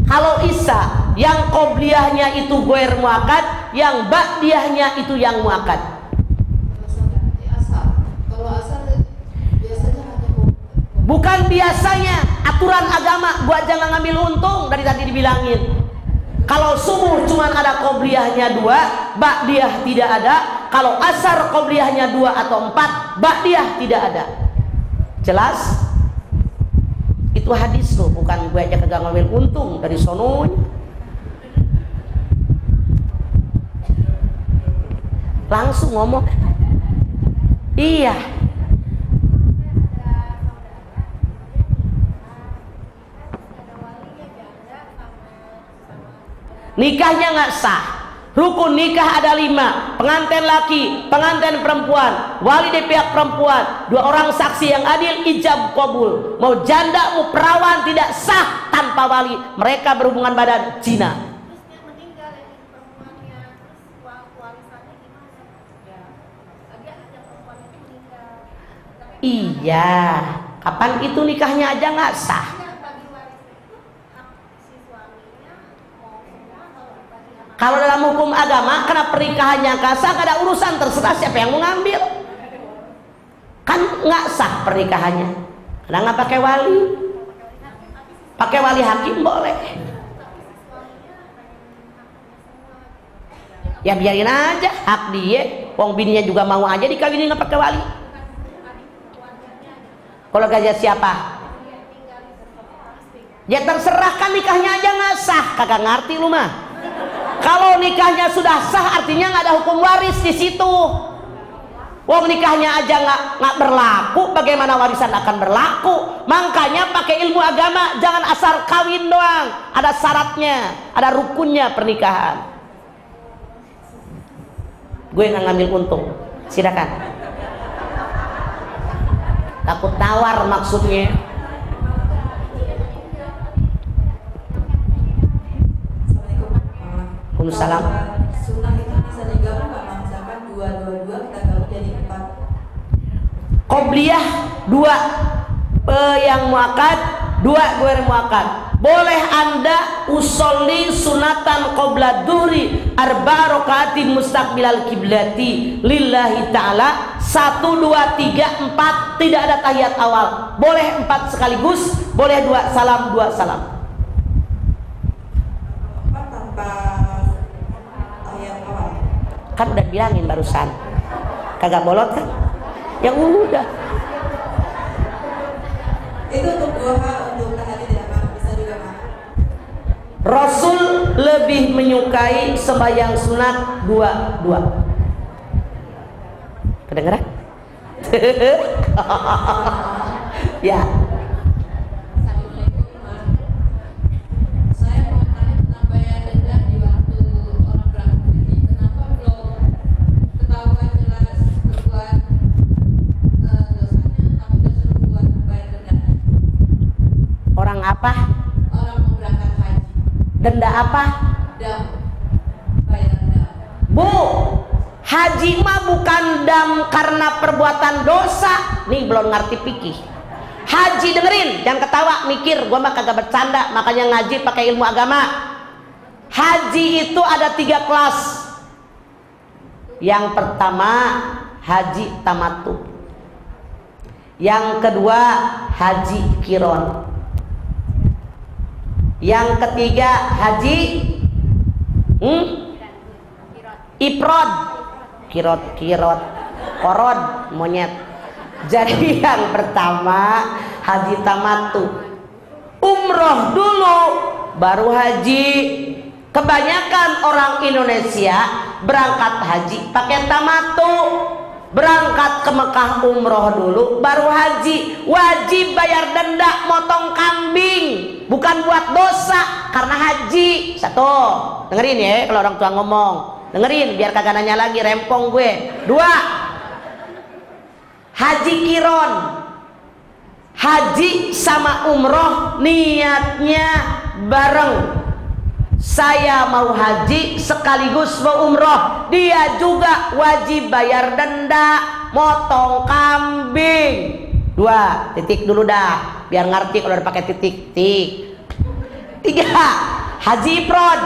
Kalau isya, yang qobliyahnya itu ghair muakkad, yang ba'diyahnya itu yang muakkad. Kalau asar biasanya hanya bukan biasanya, aturan agama. Gua jangan ngambil untung, dari tadi dibilangin. Kalau subuh cuma ada qobliyahnya 2, ba'diyah tidak ada. Kalau asar qobliyahnya 2 atau 4, ba'diyah tidak ada. Jelas? Itu hadis loh, bukan gue aja kagak ngambil untung dari sononya. Langsung ngomong. Iya. Nikahnya nggak sah. Rukun nikah ada 5, pengantin laki, pengantin perempuan, wali di pihak perempuan, 2 orang saksi yang adil, ijab kabul. Mau janda mau perawan tidak sah tanpa wali, mereka berhubungan badan zina. Iya, kapan itu nikahnya aja nggak sah. Kalau dalam hukum agama, karena pernikahannya sah, gak ada urusan, terserah siapa yang mau ngambil. Kan nggak sah pernikahannya, karena nggak pakai wali. Pakai wali hakim boleh. Ya biarin aja, hak dia. Wong bininya juga mau aja dikawinin nggak pakai wali. Kalau gajah siapa? Ya terserah, kan nikahnya aja nggak sah, kagak ngerti lu mah. Kalau nikahnya sudah sah artinya nggak ada hukum waris di situ. Wong nikahnya aja nggak berlaku, bagaimana warisan akan berlaku? Makanya pakai ilmu agama, jangan asal kawin doang. Ada syaratnya, ada rukunnya pernikahan. Gue nggak ngambil untung, silakan. Takut tawar maksudnya. Waalaikumsalam. Sunnah itu bisa digabung nggak? Misalkan 2 kita gabung jadi 4. Qobliyah 2 yang muakkad, 2 ghair muakkad. Boleh Anda usolli sunatan qabla duhri 4 rakaatin mustaqbilal kiblati lillahi ta'ala 1, 2, 3, 4, tidak ada tahiyat awal. Boleh 4 sekaligus, boleh 2 salam 2 salam. 4 tanpa tahiyat awal. Kan udah bilangin barusan, kagak bolot kan? Ya udah. Itu untuk duha, untuk tahajud tidak apa, bisa juga Pak. Rasul lebih menyukai sembahyang sunat 2. Kedengeran? Ya. Assalamualaikum, Mas. Saya mau tanya tentang bayar denda di waktu orang berangkat haji. Kenapa belum ketahuan jelas berbuat dosanya, tapi disuruh buat bayar dendanya? Orang apa? Orang mau berangkat haji, Denda apa? dam, bayar dam. Bu, haji mah bukan dam karena perbuatan dosa. Nih belum ngerti fikih. Haji dengerin, jangan ketawa, mikir. Gua mah kagak bercanda, makanya ngaji pakai ilmu agama. Haji itu ada 3 kelas. Yang pertama haji tamattu. Yang kedua haji kiron. Yang ketiga haji ifrad. Kirot korod monyet. Jadi yang pertama haji tamattu, umroh dulu baru haji. Kebanyakan orang Indonesia berangkat haji pakai tamattu, berangkat ke Mekah umroh dulu baru haji. Wajib bayar denda motong kambing, bukan buat dosa, karena haji. 1, dengerin ya kalau orang tua ngomong, dengerin biar kagak nanya lagi rempong gue. 2, haji kiron. Haji sama umroh niatnya bareng. Saya mau haji sekaligus mau umroh, dia juga wajib bayar denda motong kambing. 2, titik dulu dah biar ngerti kalau udah pakai titik. 3, haji ifrad.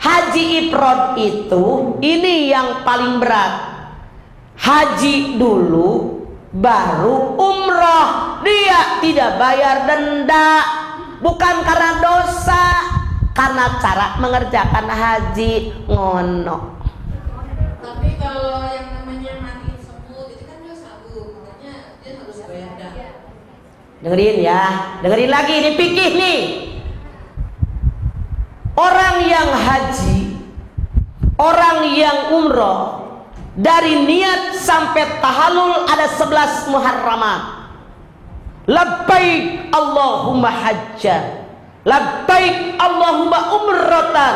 Haji ifrad itu ini yang paling berat. Haji dulu baru umroh, dia tidak bayar denda, bukan karena dosa, karena cara mengerjakan haji ngono. Tapi kalau yang namanya matiin semut itu kan dia sabu, makanya dia harus bayar dah. Dengerin ya, dengerin lagi, ini fikih nih. Orang yang haji, orang yang umroh, dari niat sampai tahallul ada 11 muharramat. Labbaik Allahumma hajja, labbaik Allahumma umratan.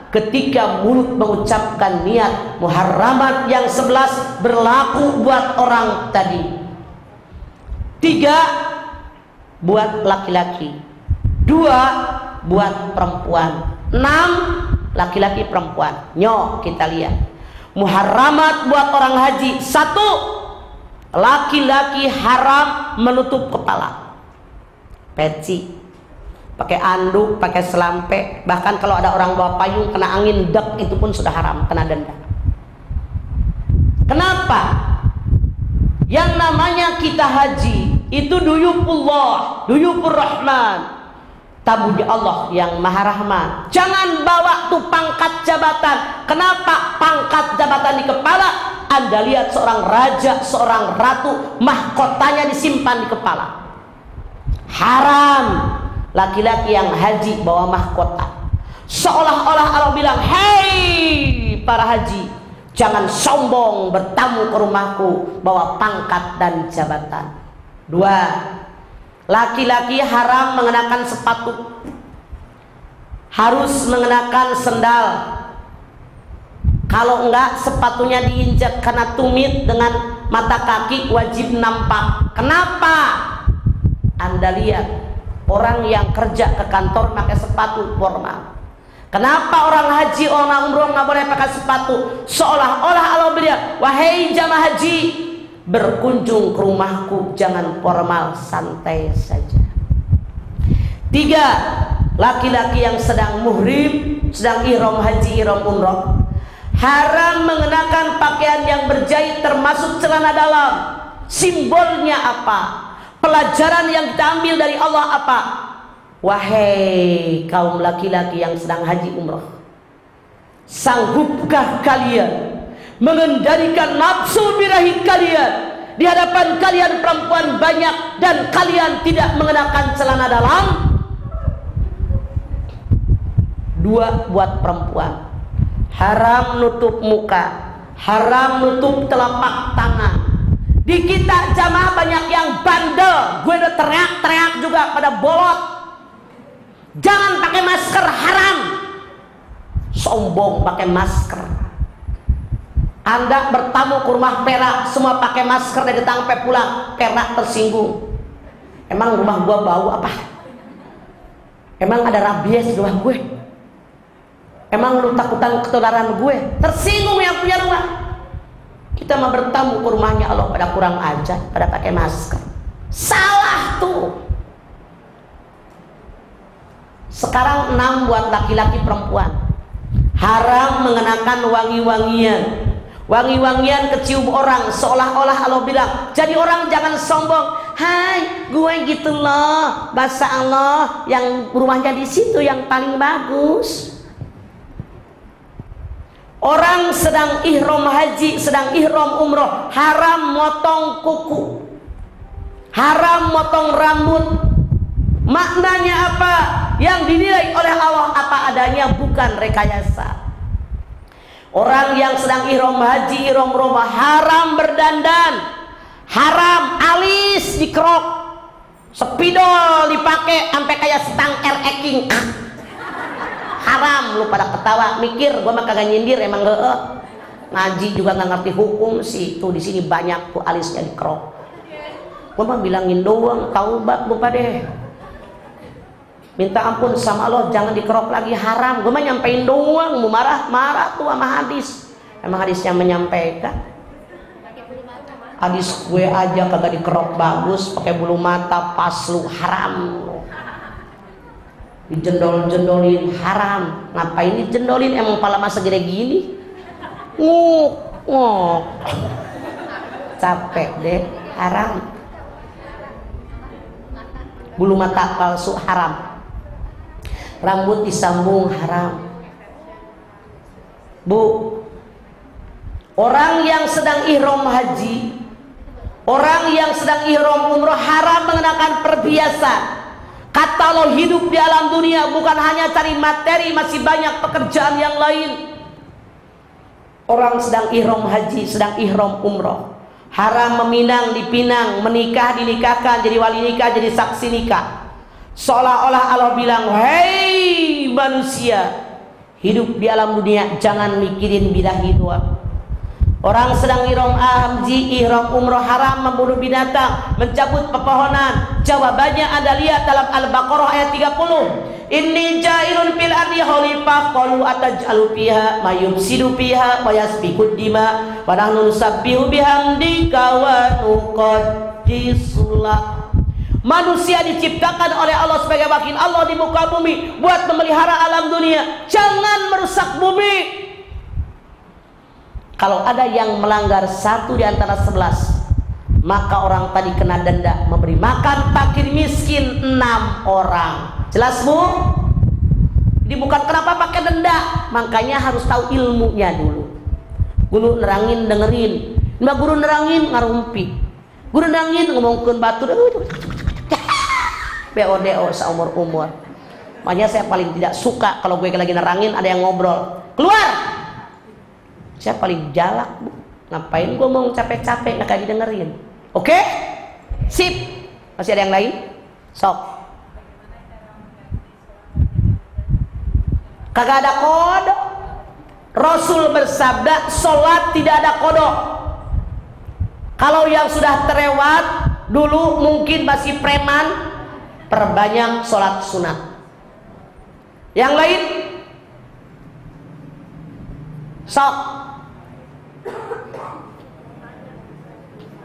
Ketika mulut mengucapkan niat, muharramat yang 11 berlaku buat orang tadi. 3 buat laki-laki, 2 buat perempuan, 6 laki-laki perempuan. Nyok kita lihat. Muharramat buat orang haji, 1 laki-laki haram menutup kepala, peci, pakai anduk, pakai selampe, bahkan kalau ada orang bawa payung kena angin dek itu pun sudah haram, kena denda. Kenapa? Yang namanya kita haji itu duyupullah, duyupur rahman, tabu di Allah yang maha rahmat. Jangan bawa tuh pangkat jabatan. Kenapa pangkat jabatan di kepala? Anda lihat seorang raja, seorang ratu, mahkotanya disimpan di kepala. Haram laki-laki yang haji bawa mahkota. Seolah-olah Allah bilang, hei para haji, jangan sombong bertamu ke rumahku bawa pangkat dan jabatan. 2 laki-laki haram mengenakan sepatu, harus mengenakan sendal. Kalau enggak sepatunya diinjak karena tumit dengan mata kaki wajib nampak. Kenapa? Anda lihat orang yang kerja ke kantor pakai sepatu formal. Kenapa orang haji, orang umroh nggak boleh pakai sepatu? Seolah-olah Allah bilang, wahai jamaah haji, berkunjung ke rumahku jangan formal, santai saja. 3 laki-laki yang sedang muhrim, sedang ihram haji, ihram umroh, haram mengenakan pakaian yang berjahit termasuk celana dalam. Simbolnya apa? Pelajaran yang kita ambil dari Allah apa? Wahai kaum laki-laki yang sedang haji umroh, sanggupkah kalian mengendalikan nafsu birahi kalian di hadapan kalian perempuan banyak dan kalian tidak mengenakan celana dalam? 2 buat perempuan, haram nutup muka, haram nutup telapak tangan. Di kita jamaah banyak yang bandel, gue udah teriak-teriak juga pada bolot. Jangan pakai masker, haram. Sombong pakai masker. Anda bertamu ke rumah perak, semua pakai masker dari datang sampai pulang, perak tersinggung. Emang rumah gua bau apa? Emang ada rabies di rumah gue? Emang lu takutan ketularan gue? Tersinggung yang punya rumah. Kita mau bertamu ke rumahnya Allah pada kurang ajar, pada pakai masker. Salah tuh. Sekarang 6 buat laki-laki perempuan, haram mengenakan wangi-wangian. Wangi-wangian kecium orang, seolah-olah Allah bilang, jadi orang jangan sombong. Hai, gue gitu loh, bahasa Allah yang rumahnya di situ yang paling bagus. Orang sedang ihram haji, sedang ihram umroh, haram motong kuku, haram motong rambut. Maknanya apa? Yang dinilai oleh Allah apa adanya, bukan rekayasa. Orang yang sedang ihram haji, ihram umroh, haram berdandan, haram alis dikerok, spidol dipakai sampai kayak stang air-eking. Haram. Lu pada ketawa, mikir gua mah kagak nyindir, emang ngaji juga nggak ngerti hukum sih. Tuh di sini banyak tuh alisnya dikerok. Gua mah bilangin doang, taubat gua pada. Minta ampun sama Allah, jangan dikerok lagi, haram. Gua mah nyampein doang, mau marah-marah tuh sama hadis. Emang hadisnya menyampaikan. Hadis gue aja kagak dikerok bagus, pakai bulu mata pas lu, haram. Dijendol-jendolin, haram. Ngapain dijendolin? Emang pala masa gede gini? Nguk. Capek deh, haram. Bulu mata palsu haram. Rambut disambung haram. Bu, orang yang sedang ihram haji, orang yang sedang ihram umroh haram mengenakan perhiasan. Kata Allah, hidup di alam dunia bukan hanya cari materi, masih banyak pekerjaan yang lain. Orang sedang ihram haji, sedang ihram umroh, haram meminang, dipinang, menikah, dinikahkan, jadi wali nikah, jadi saksi nikah. Seolah-olah Allah bilang, hei manusia, hidup di alam dunia jangan mikirin birahi doang. Orang sedang ihram haji, ihram umroh haram membunuh binatang, mencabut pepohonan. Jawabannya Anda lihat dalam Al-Baqarah ayat 30. Inni ja'ilun fil ardi khalifah qalu ataj'alu fiha may yufsidu fiha wa yasfiku dima wa nahnu nusabbihu bihamdika wa nuqaddisu lak. Manusia diciptakan oleh Allah sebagai wakil Allah di muka bumi buat memelihara alam dunia. Jangan merusak bumi. Kalau ada yang melanggar satu di antara 11, maka orang tadi kena denda, memberi makan fakir miskin 6 orang. Jelas Bu? Ini bukan kenapa pakai denda, makanya harus tahu ilmunya dulu. Guru nerangin dengerin, mbak guru nerangin ngarumpi, guru nerangin ngomongkeun batur, BODO seumur umur. Makanya saya paling tidak suka kalau gue lagi nerangin ada yang ngobrol, keluar. Saya paling galak Bu. Ngapain gue mau capek-capek nggak kayak didengerin. Oke? Sip. Masih ada yang lain? Sok. Kagak ada kodok. Rasul bersabda, sholat tidak ada kodok. Kalau yang sudah terlewat dulu mungkin masih preman, perbanyak sholat sunat. Yang lain? Sok.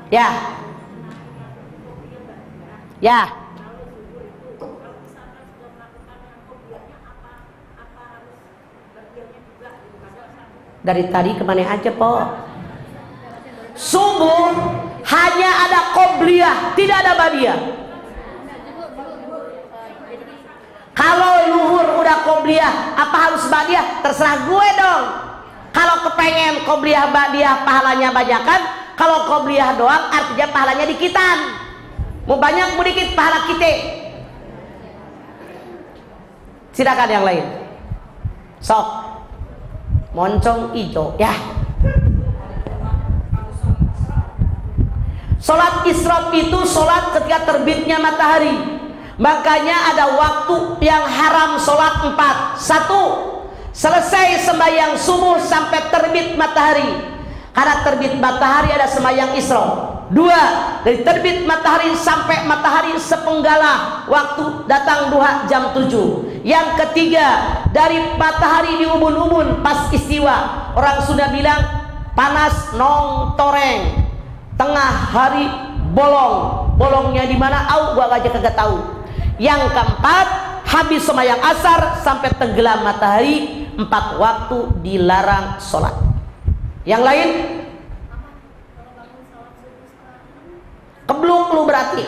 Ya. Ya. Dari tadi kemana aja Po? Subuh hanya ada qobliyah, tidak ada ba'diyah. Kalau luhur udah qobliyah, apa harus ba'diyah? Terserah gue dong. Kalau kepengen qobliyah ba'diyah pahalanya banyakan, kalau qobliyah doang artinya pahalanya dikitan. Mau banyak mau dikit pahala kita. Silakan yang lain. Sok. Moncong ijo ya. Sholat isyraq itu sholat ketika terbitnya matahari. Makanya ada waktu yang haram sholat 4. 1. Selesai sembahyang subuh sampai terbit matahari. Karena terbit matahari ada sembahyang isyraq. 2. Dari terbit matahari sampai matahari sepenggalah, waktu datang duha jam 7. Yang ketiga, dari matahari di ubun-ubun pas istiwa. Orang sudah bilang panas nong toreng. Tengah hari bolong. Bolongnya di mana? Gua aja kagak tahu. Yang keempat, habis sembahyang asar sampai tenggelam matahari, 4 waktu dilarang sholat. Yang lain? Kebluk lu berarti.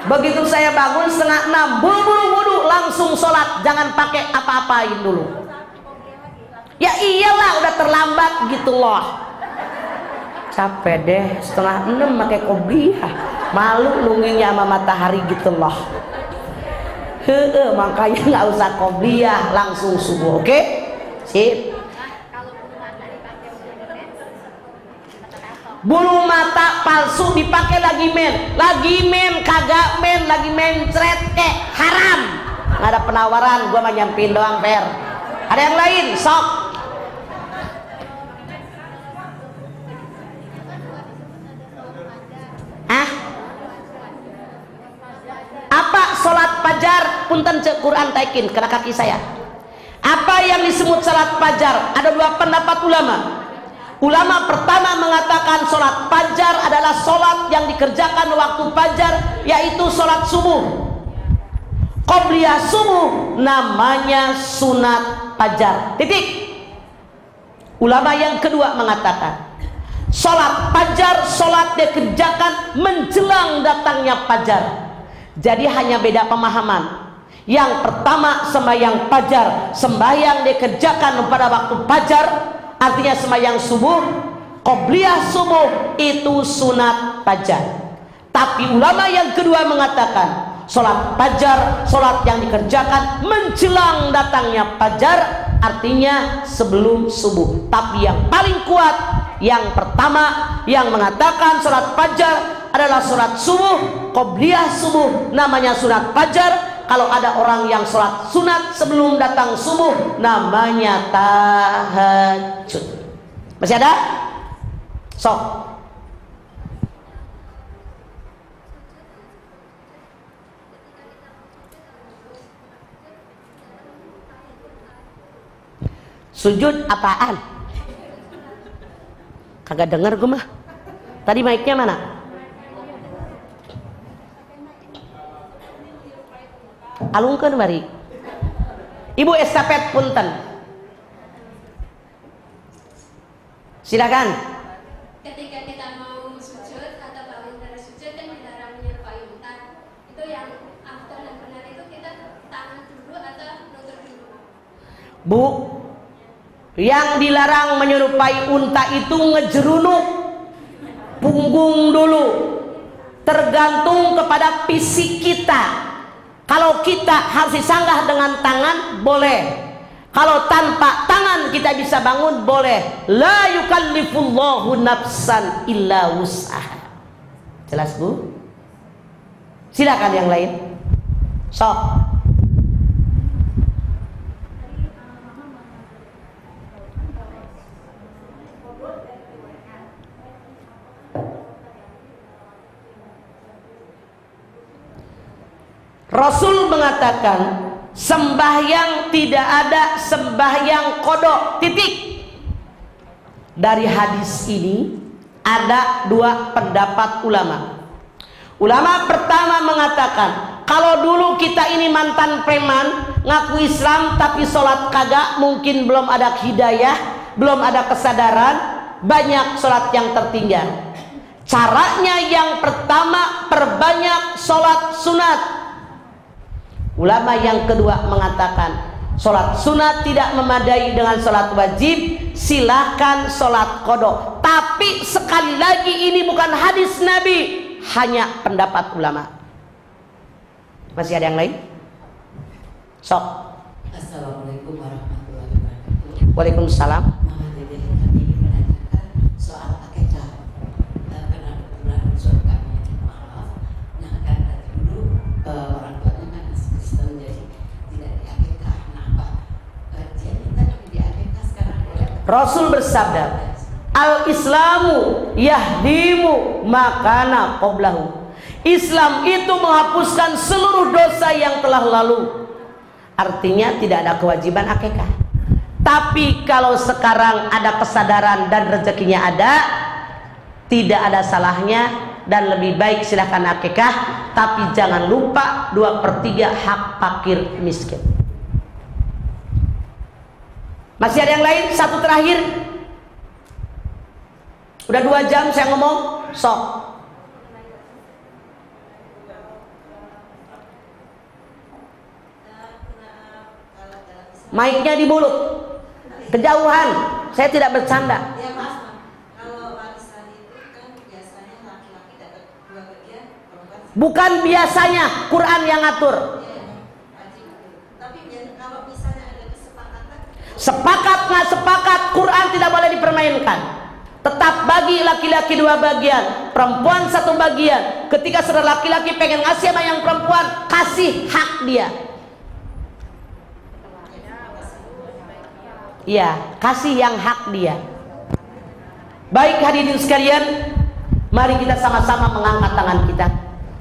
Begitu saya bangun 5:30, buru-buru wudu langsung sholat, jangan pakai apa-apain dulu. Ya iyalah udah terlambat gitu loh. Capek deh 5:30 pakai qobliyah. Malu nungguinnya sama matahari gitu loh. Makanya nggak usah qobliyah, langsung subuh. Oke? Sip. Bulu mata palsu dipakai lagi men kagak men, lagi mencret kek haram. Nggak ada penawaran, gua mah nyampein doang fair. Ada yang lain? Sok. Apa sholat fajar? Punten cek Quran taikin kena kaki saya. Apa yang disebut sholat fajar? Ada 2 pendapat ulama. Ulama pertama mengatakan sholat fajar adalah sholat yang dikerjakan waktu fajar, yaitu sholat subuh. Qobliyah subuh namanya sunat fajar. Titik. Ulama yang kedua mengatakan sholat fajar, sholat dikerjakan menjelang datangnya fajar. Jadi hanya beda pemahaman. Yang pertama sembahyang fajar, sembahyang dikerjakan pada waktu fajar, artinya sembahyang subuh. Qobliyah subuh itu sunat fajar. Tapi ulama yang kedua mengatakan sholat fajar, sholat yang dikerjakan menjelang datangnya fajar, artinya sebelum subuh. Tapi yang paling kuat, yang pertama yang mengatakan sholat fajar adalah sholat subuh, qobliyah subuh namanya sunat fajar. Kalau ada orang yang sholat sunat sebelum datang subuh, namanya tahajud. Masih ada? Sok. Sujud apaan? Kagak denger gue mah. Tadi mic-nya mana? Alungkeun bari. Ibu estafet punten. Silakan. Ketika kita mau sujud atau bangun dari sujud kan dilarang menyerupai unta. Itu yang afdal dan benar itu kita tangan dulu atau lutut dulu? Bu, yang dilarang menyerupai unta itu ngejerunuk punggung dulu. Tergantung kepada fisik kita. Kalau kita harus disanggah dengan tangan, boleh. Kalau tanpa tangan kita bisa bangun, boleh. La yukallifullahu nafsan illa wus'aha. Jelas, Bu? Silakan yang lain. Sok. Rasul mengatakan sembahyang tidak ada sembahyang kodok, titik. Dari hadis ini ada dua pendapat ulama. Ulama pertama mengatakan kalau dulu kita ini mantan preman, ngaku Islam tapi sholat kagak, mungkin belum ada hidayah, belum ada kesadaran, banyak sholat yang tertinggal. Caranya yang pertama, perbanyak sholat sunat. Ulama yang kedua mengatakan sholat sunat tidak memadai dengan sholat wajib, silahkan sholat kodok. Tapi sekali lagi ini bukan hadis Nabi, hanya pendapat ulama. Masih ada yang lain? Sok. Assalamualaikum warahmatullahi wabarakatuh. Waalaikumsalam. Mama Dede kami ingin menanyakan soal akikah. Karena kebetulan suami kami maaf, nah kan dari dulu orang tuanya kan Kristen jadi tidak diakikah. Nah Pak, jadi kita yang diakikah sekarang boleh? Rasul bersabda, al-islamu yahdimu makana qoblahu. Islam itu menghapuskan seluruh dosa yang telah lalu. Artinya tidak ada kewajiban akikah. Tapi kalau sekarang ada kesadaran dan rezekinya ada, tidak ada salahnya dan lebih baik silahkan akikah. Tapi jangan lupa 2/3 hak fakir miskin. Masih ada yang lain? Satu terakhir. Udah 2 jam saya ngomong. Sok. Mic-nya di mulut, kejauhan. Saya tidak bercanda. Ya maaf, kalau warisan itu kan biasanya laki-laki dapat 2 bagian, perempuan. Bukan biasanya, Quran yang ngatur. Tapi kalau misalnya ada kesepakatan, Sepakat nggak sepakat, Quran tidak boleh dipermainkan. Tetap bagi laki-laki 2 bagian, perempuan 1 bagian. Ketika saudara laki-laki pengen ngasih sama yang perempuan, kasih hak dia. Iya, kasih yang hak dia. Baik hadirin sekalian, mari kita sama-sama mengangkat tangan kita.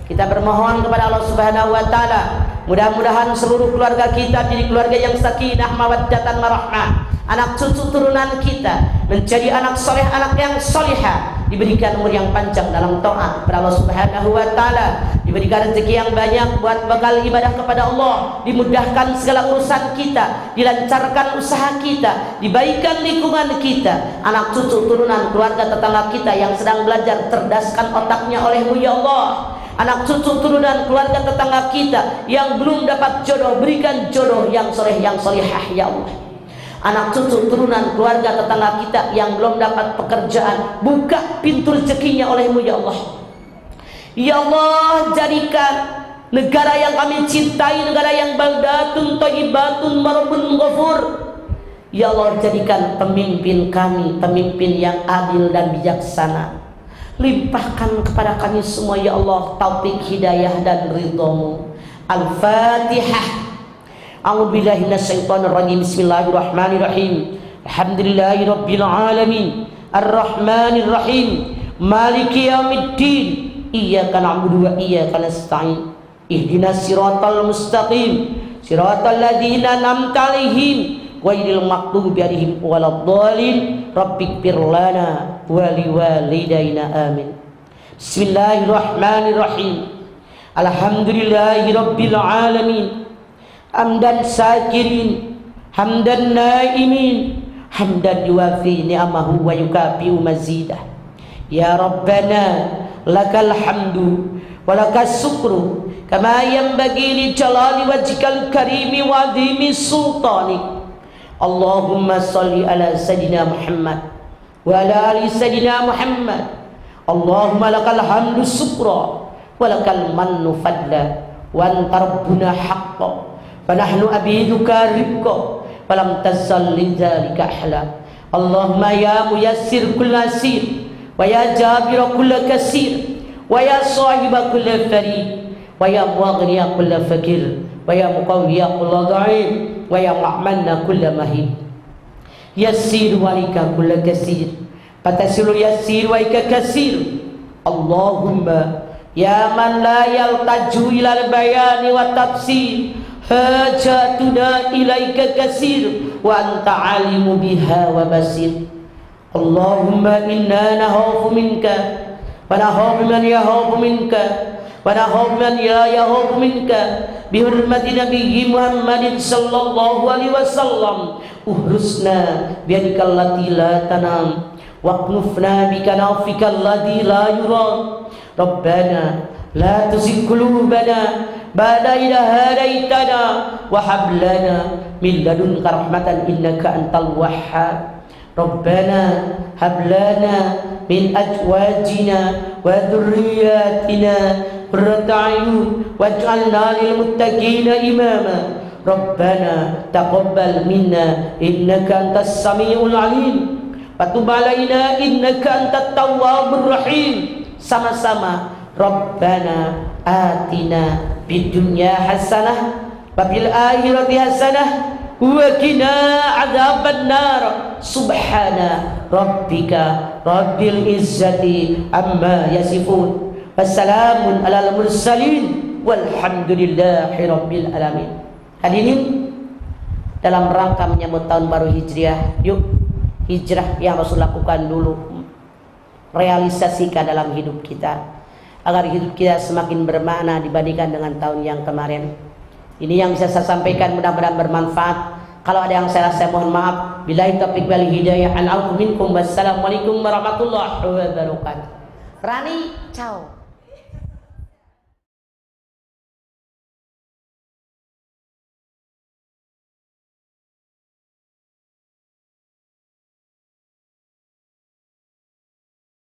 Kita bermohon kepada Allah Subhanahu wa taala, mudah-mudahan seluruh keluarga kita jadi keluarga yang sakinah mawaddatan warahmah. Anak cucu turunan kita menjadi anak soleh, anak yang solihah, diberikan umur yang panjang dalam taat kepada Allah Subhanahu wa taala, diberikan rezeki yang banyak buat bekal ibadah kepada Allah, dimudahkan segala urusan kita, dilancarkan usaha kita, dibaikan lingkungan kita, anak cucu turunan keluarga tetangga kita yang sedang belajar, cerdaskan otaknya oleh-Mu ya Allah. anak cucu turunan keluarga tetangga kita yang belum dapat jodoh, berikan jodoh yang soleh yang solihah ya Allah. Anak cucu turunan keluarga tetangga kita yang belum dapat pekerjaan, buka pintu rezekinya oleh-Mu ya Allah. Ya Allah, jadikan negara yang kami cintai negara yang baldatun thayyibatun marabun ghafur. Ya Allah, jadikan pemimpin kami pemimpin yang adil dan bijaksana. Limpahkan kepada kami semua ya Allah taufik, hidayah dan ridha-Mu. Al-Fatihah. A'udzubillahi minasyaitonirrajim. Bismillahirrahmanirrahim. Alhamdulillahirabbil alamin. Arrahmanirrahim. Maliki yaumiddin. Iyyaka na'budu wa iyyaka nasta'in. Ihdinas siratal mustaqim. Siratal ladzina an'amta 'alaihim ghairil maghdubi 'alaihim waladdallin. Rabbighfir lana wa liwalidayna amin. Bismillahirrahmanirrahim. Alhamdulillahirabbil alamin. Hamdan syakirin, hamdan naimin, hamdan yuwafi ni'amahu wa yukafi'u mazidah. Ya Rabbana lakal hamdu wa lakas syukru kama yanbaghi li jalali wajhikal karimi wa 'azimi sultanik. Allahumma shalli ala sayyidina Muhammad wa ala ali sayyidina Muhammad. Allahumma lakal hamdu syukra wa lakal mannu fadla wa anta rabbuna haqqan. Fanahnu abiduka ribqa falam tazal lidzalika ahla. Allahumma ya muyassir kulla sir wa ya jabira kulla kasir wa ya sahiba kulla farid wa ya mughniya kulla fakir wa ya muqawwiya kulla dha'if wa ya mu'manna kulla mahid. Yassir walika kulla kasir fatasilu yassir wa ika kasir. Allahumma ya man la yaltaju ilal bayani wa tafsir hajatuna ilaika kasir wa anta alimu biha wa basir. Allahumma inna nahafu minka wa nahafu man yahafu minka wa nahafu man yahafu minka bihurmati nabiyyi Muhammadin sallallahu alaihi wasallam. Uhrusna biyadikal lati la tanam waqnufna bikanafika alladhi la yuram. Rabbana la tuzigh qulubana ba'da idh hadaitana wa hab lana min ladunka rahmatan innaka antal wahhab. Rabbana hab lana min azwajina wa dhurriyyatina qurrata a'yun waj'alna lil muttaqina imama. Rabbana taqabbal minna innaka antas samiul alim wa tub alaina innaka antat tawwabur rahim. Sama-sama Rabbana atina fid dunya hasanah wa fil akhirati hasanah wa qina adzabannar. Subhana rabbika rabbil izzati amma yasifun. Wassalamun alal mursalin walhamdulillahi rabbil alamin. Hadirin, dalam rangka menyambut tahun baru Hijriah, yuk hijrah yang Rasul lakukan dulu realisasikan dalam hidup kita agar hidup kita semakin bermakna dibandingkan dengan tahun yang kemarin. Ini yang bisa saya sampaikan, mudah-mudahan bermanfaat. Kalau ada yang salah saya mohon maaf. Billahi taufiq wal hidayah. An minkum. Wassalamualaikum warahmatullahi wabarakatuh. Rani, ciao.